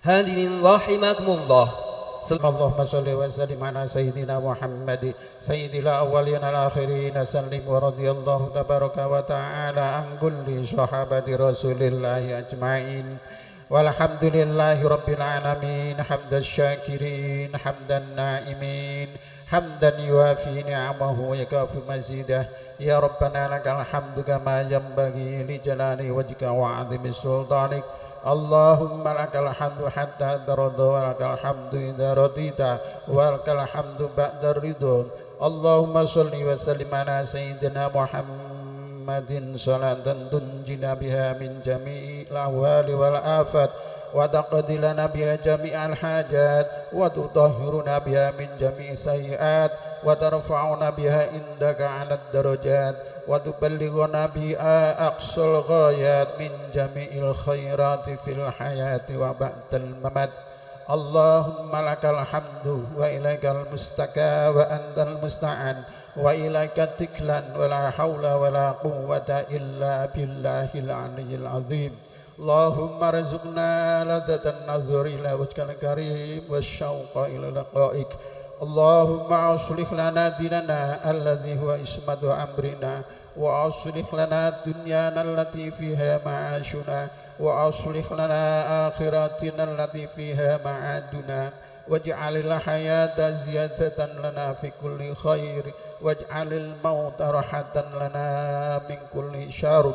Hadirin rahimakumullah. Allahumma salli wa sallim ala sayyidina Muhammad sayyidil awwalin al akhirin sallim wa radiyallahu tabaraka wa ta'ala an kulli sahabati rasulillahi ajma'in walhamdulillahi rabbil alamin hamdan syakirin hamdan na'imin hamdan yuafi ni'amahu wa yakafi mazidah ya rabbana lakal hamdu kama yanbaghi li jalali wajhika wa 'azimi sultanik Allahumma lakal hamdu hatta tarda wa lakal hamdu idza radita wa lakal hamdu ba'da ridho. Allahumma sholli wa sallim ala sayyidina Muhammadin salatan tunjina biha min jami'il ahwali wal afat wa taqdi lana biha jami'al hajat wa tutahhiruna biha min jami'i sayyi'at wa tarfa'una biha indaka 'alad darajat wa tuballighuna bi aqsal ghayat min jami'il khairati fil hayati wa ba'dal mamat. Allahumma lakal hamdu wa ilaikal mustaka wa antal musta'an wa ilaika tiklan wa la hawla wa la quwwata illa billahil aliyyil azim. Allahumma rizqna ladatan nazar ila wajhikal karim wa syauqa ila liqa'ik. Allahumma aslih lana dinana alladhi huwa ismatu amrina wa aslih lana dunyana allati fiha ma'ashuna wa aslih lana akhiratina allati fiha ma'aduna waj'alil hayata ziyadatan lana fi kulli khair waj'alil mauta rahatan lana min kulli syarr.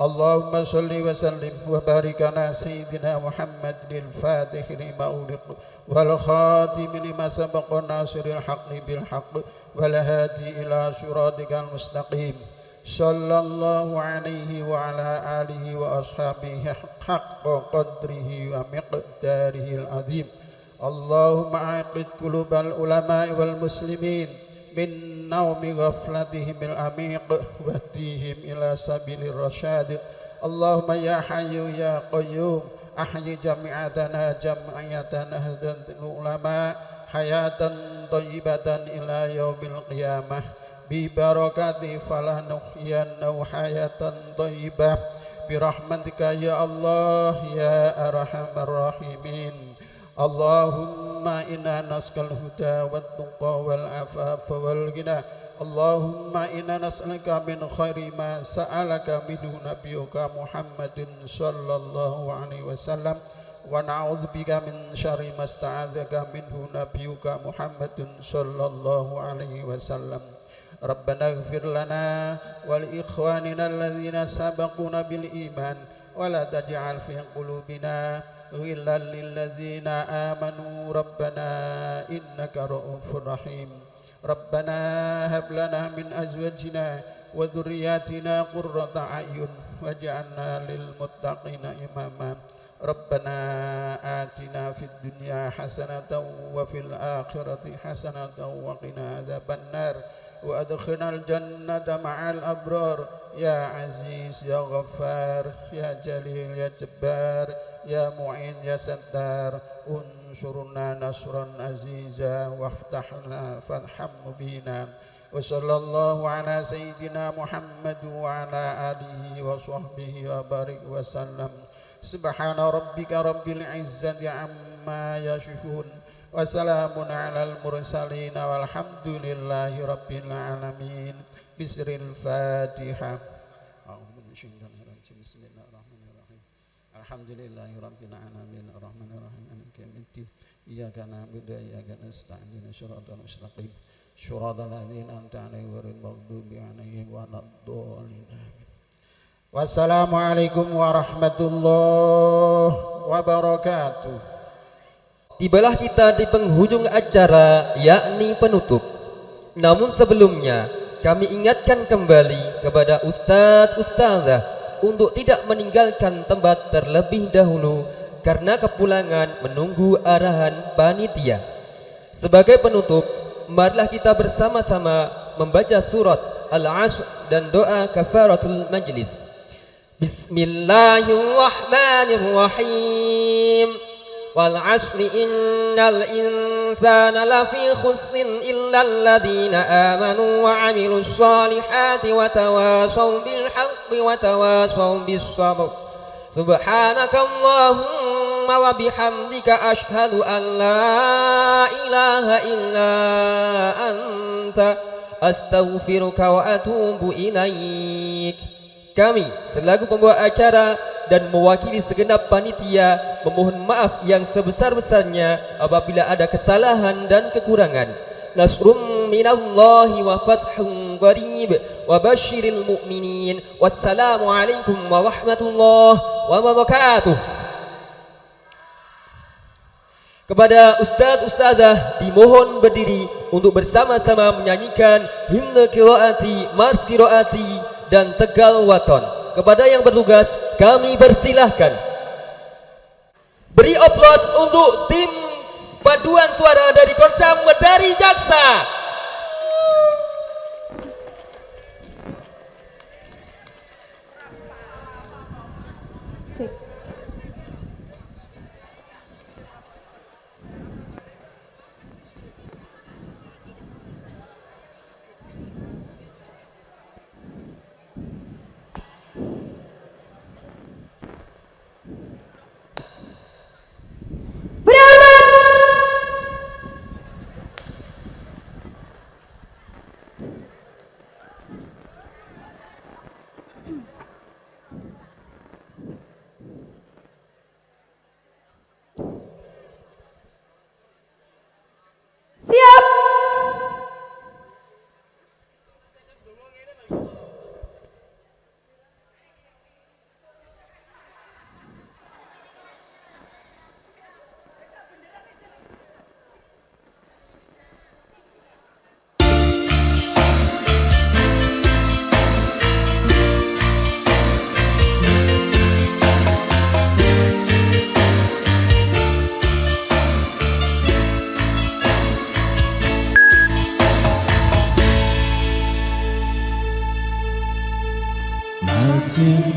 Allahumma salli wa sallim wa barik ala sayyidina Muhammadil fatih lima uliq wal khatim lima sabaqa nasiril haqqi bil haqq wal hadi ila siratikal mustaqim sallallahu alaihi wa ala alihi wa ashabihi haqqa qadrihi wa miqdarihi al azim. Allahumma aqid qulubal ulama'i wal muslimin min naumi ghaflatihim al-amiq wahdihim ila sabilir rasyad. Allahumma ya hayyu ya qayyum ahyi jami'atana jam'iyatan ahdatul ulama hayatan thayyibatan ila yaumil qiyamah bi barakati falah nuhyiyanna hayatan thayyibah bi rahmatika ya Allah ya arhamar rahimin. Allahumma inna naskal huda wat tuqa wal afafa wal ghina. اللهم إنا نسألك من خير ما سألك منه نبيك محمد صلى الله عليه وسلم ونعوذ بك من شر ما استعاذك منه نبيك محمد صلى الله عليه وسلم ربنا اغفر لنا ولإخواننا الذين سبقونا بالإيمان ولا تجعل في قلوبنا غلا للذين آمنوا ربنا إنك رؤوف رحيم ربنا هب لنا من أزواجنا وذرياتنا قرة أعين واجعلنا للمتقين إماما ربنا آتنا في الدنيا حسنة وفي الآخرة حسنة وقنا عذاب النار وأدخلنا الجنة مع الأبرار يا عزيز يا غفار يا جليل يا جبار يا معين يا ستار انصرنا نصرا عزيزا وافتح لنا فتحا مبينا وصلى الله على سيدنا محمد وعلى آله وصحبه وبارك وسلم سبحان ربك رب العزة عما يصفون وسلام على المرسلين والحمد لله رب العالمين بسر الفاتحة بسم الله الرحمن الرحيم الحمد لله رب العالمين الرحمن الرحيم مالك يوم الدين إياك نعبد وإياك نستعين صراط المستقيم صراط الذين أنعمت عليهم غير المغضوب عليهم ولا الضالين Wassalamualaikum warahmatullahi wabarakatuh. Tibalah kita di penghujung acara, yakni penutup. Namun sebelumnya kami ingatkan kembali kepada ustadz-ustadzah untuk tidak meninggalkan tempat terlebih dahulu karena kepulangan menunggu arahan panitia. Sebagai penutup, marilah kita bersama-sama membaca surat Al-Asr dan doa kafaratul majlis. Bismillahirrahmanirrahim. Wal 'asri innal insana lafi khusrin illa alladhina amanu wa 'amilus solihati wa tawasaw bil haqqi wa tawasaw bis sabr. Subhanakallahumma wa bihamdika asyhadu an la ilaha illa anta astaghfiruka wa atubu ilaik. Kami selaku pembawa acara dan mewakili segenap panitia memohon maaf yang sebesar-besarnya apabila ada kesalahan dan kekurangan. Nasrum minallahi wa fathun qarib wa basyiril mu'minin. Wassalamualaikum warahmatullahi wabarakatuh. Kepada ustadz-ustadzah dimohon berdiri untuk bersama-sama menyanyikan himne qiraati, mars qiraati dan Tegal Waton. Kepada yang bertugas kami persilahkan. Beri aplaus untuk tim paduan suara dari Korcam Wedari Jaksa.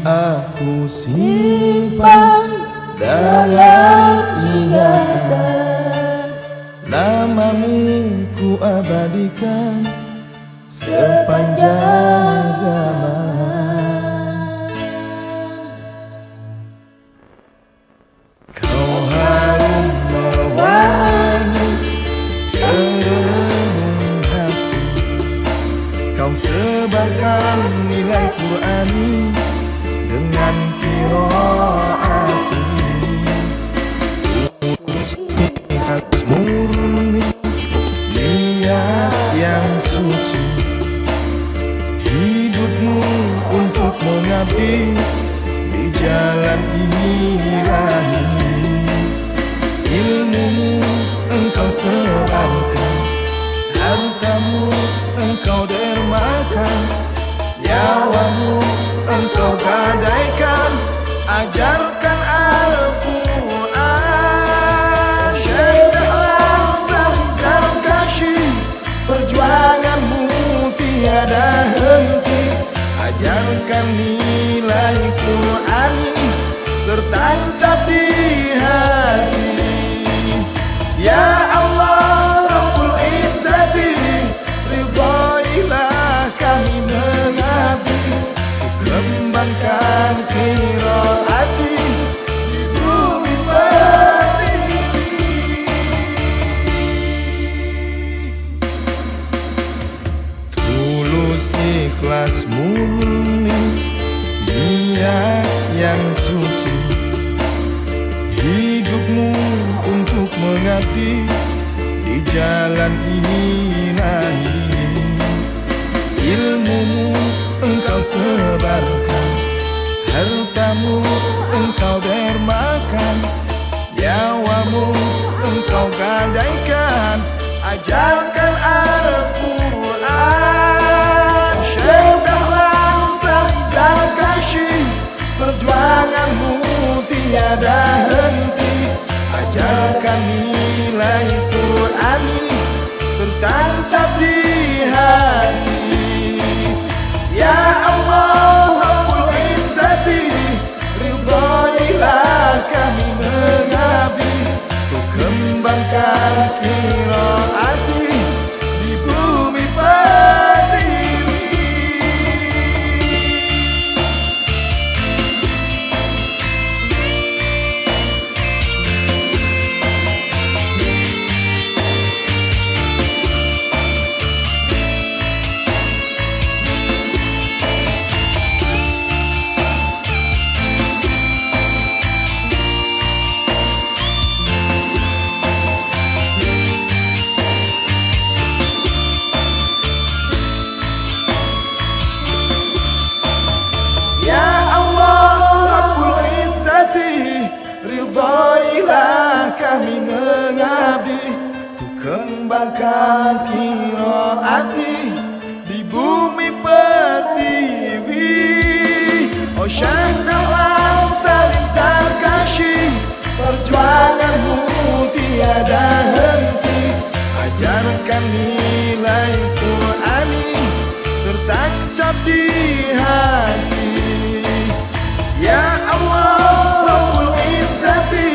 Aku simpan dalam ingatan, namamu ku abadikan sepanjang zaman. Kau harum mewangi kerenung hati, ajarkan Al-Quran. Syekh Dahlan Zarkashi, perjuanganmu tiada henti. Ajarkan nilai Quran tertancap di hati. Ya Allah Rabbul Izzati, ridhoilah kami mengabdi, kembangkan qiraati di bumi pertiwi. Tulus ikhlas murni, niat yang suci, hidupmu untuk mengabdi di jalan ilahi. Ilmumu engkau sebarkan, hartamu engkau dermakan, nyawamu engkau gadaikan. Ajarkan Al-Quran. Syekh Dahlan Zarkashi, perjuanganmu tiada henti. Ajarkan nilai Quran tertancap di hati. Ya Allah Rabbul Izzati, ridhoilah kami mengabdi, kembangkan qiraati di bumi pertiwi. Ya Allah Rabbul Izzati, ridhoilah kami mengabdi, kembangkan qiraati di bumi pertiwi. Oh Syekh Dahlan Zarkashi, perjuanganmu tiada henti. Ajarkan nilai Quran tertancap di hati. Ya Allah Rabbul Izzati,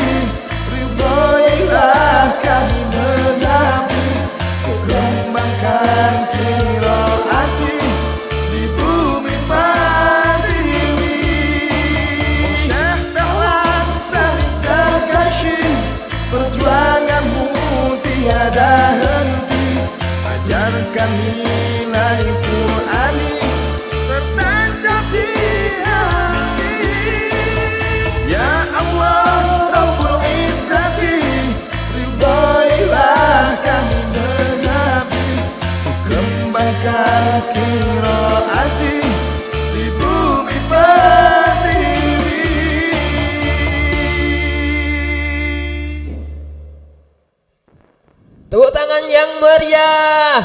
ridhoilah kami mengabdi, kembangkan qiraati di bumi pertiwi. Oh Syekh Dahlan Zarkashi, perjuanganmu tiada henti. Ajarkan nilai Quran tertancap di hati. Ya Allah Rabbul Izzati, ridhoilah kami mengabdi, kembangkan qiraati di bumi pertiwi. Tepuk tangan yang meriah.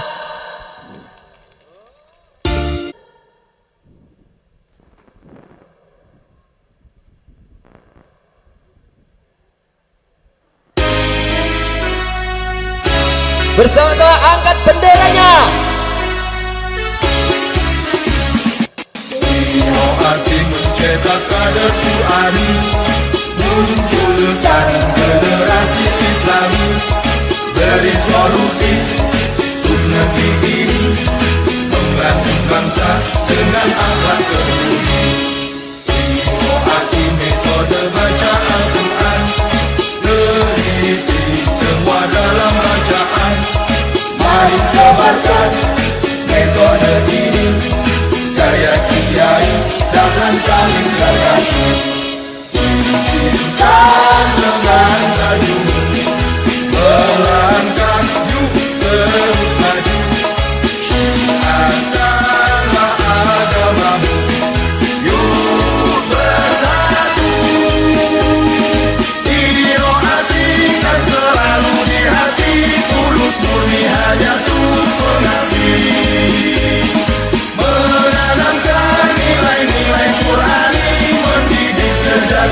Bersama-sama angkat benderanya. Hati mencetak kader Qurani, munculkan generasi Islami, beri solusi untuk negeri ini, membangun bangsa dengan akhlak terpuji. Hati metode baca Al-Quran, teliti semua dalam bacaan. Mari sebarkan metode ini, gaya Kiai Dahlan Zarkashi. Cintakan lengan kayu, melangkah yuk terus maju. Syiarkanlah agamamu, yuk bersatu. Qiraatikan selalu di hati, tulus murni hanya untuk mengabdi. Menanamkan nilai-nilai Qurani, mendidik sejak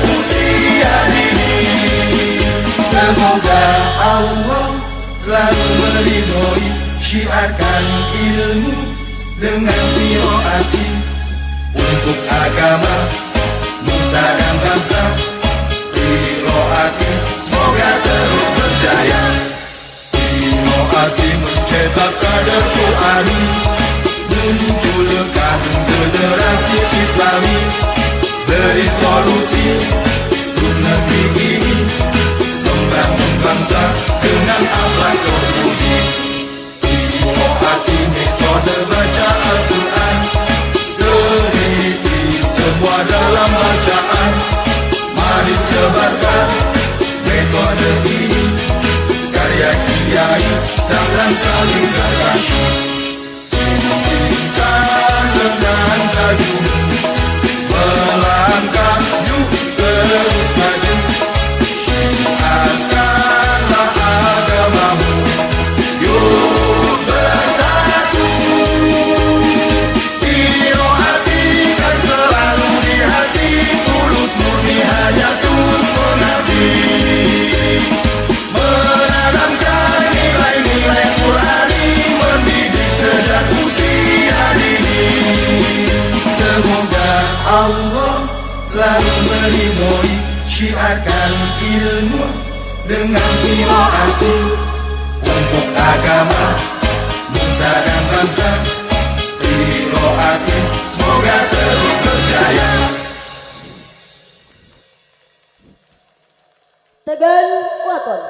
selalu meridhoi syiarkan ilmu dengan qiraati untuk agama nusa dan bangsa. Qiraati semoga terus berjaya. Qiraati mencetak kader Qur'ani, munculkan generasi Islami, beri solusi untuk negeri ini, membangun bangsa dengan akhlak terpuji. Qiraati metode baca Al-Quran, teliti semua dalam bacaan. Mari sebarkan metode ini, karya kiai jangan saling terkasih. Singkat dengan laju, melangkah yuk terus maju. Syiarkanlah agamamu, yuk bersatu. Qiraati kan selalu di hati, tulus murni hanya untuk mengabdi, menanamkan nilai-nilai Qur'ani, mendidik sejak usia dini. Semoga Allah selalu meridhoi syiarkan ilmu dengan qiraati untuk agama nusa dan bangsa. Qiraati semoga terus berjaya. Tegan Waton.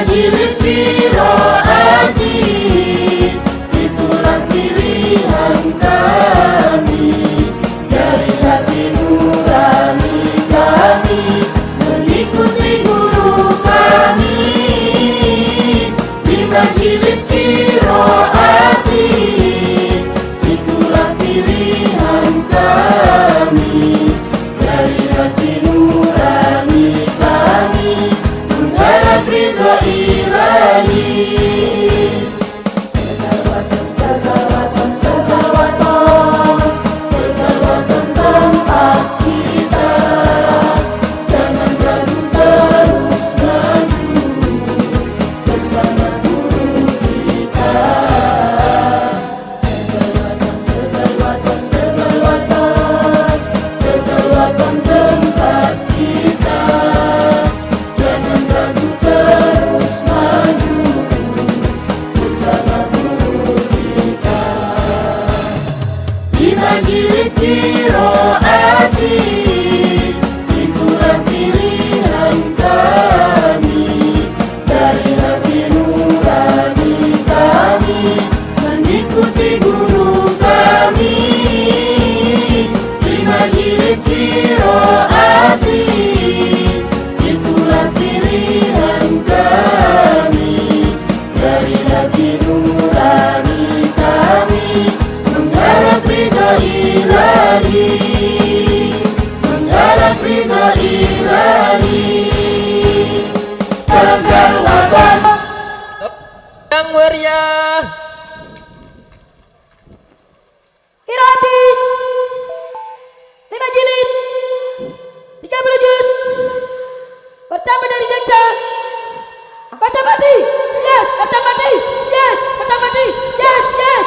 Jilid qiraati, itulah pilihan kami, dari hati nurani kami, mengikuti guru kami. 5 jilid qiraati, itulah pilihan kami, dari hati nurani kami, mengharap ridho ilahi. Tegal waton, tegal waton, tegal waton, tegal waton tempat kita. Jangan ragu terus maju bersama guru kita. Tegal waton, tegal waton, tegal waton, tegal waton tempat kita. Jangan ragu terus maju bersama guru kita. 5 jilid qiraati, itulah pilihan kami, dari hati nurani kami, mengikuti guru kami. 5 jilid qiraati, itulah pilihan kami, dari hati nurani kami, mengharap ridho ilahi, mengharap ridho ilahi. Tegal waton. Yang meriah. Qiraati 5 jilid 30 juz pertama dari jaksa. Kata mati, yes, kata mati, yes, kata mati, yes, yes.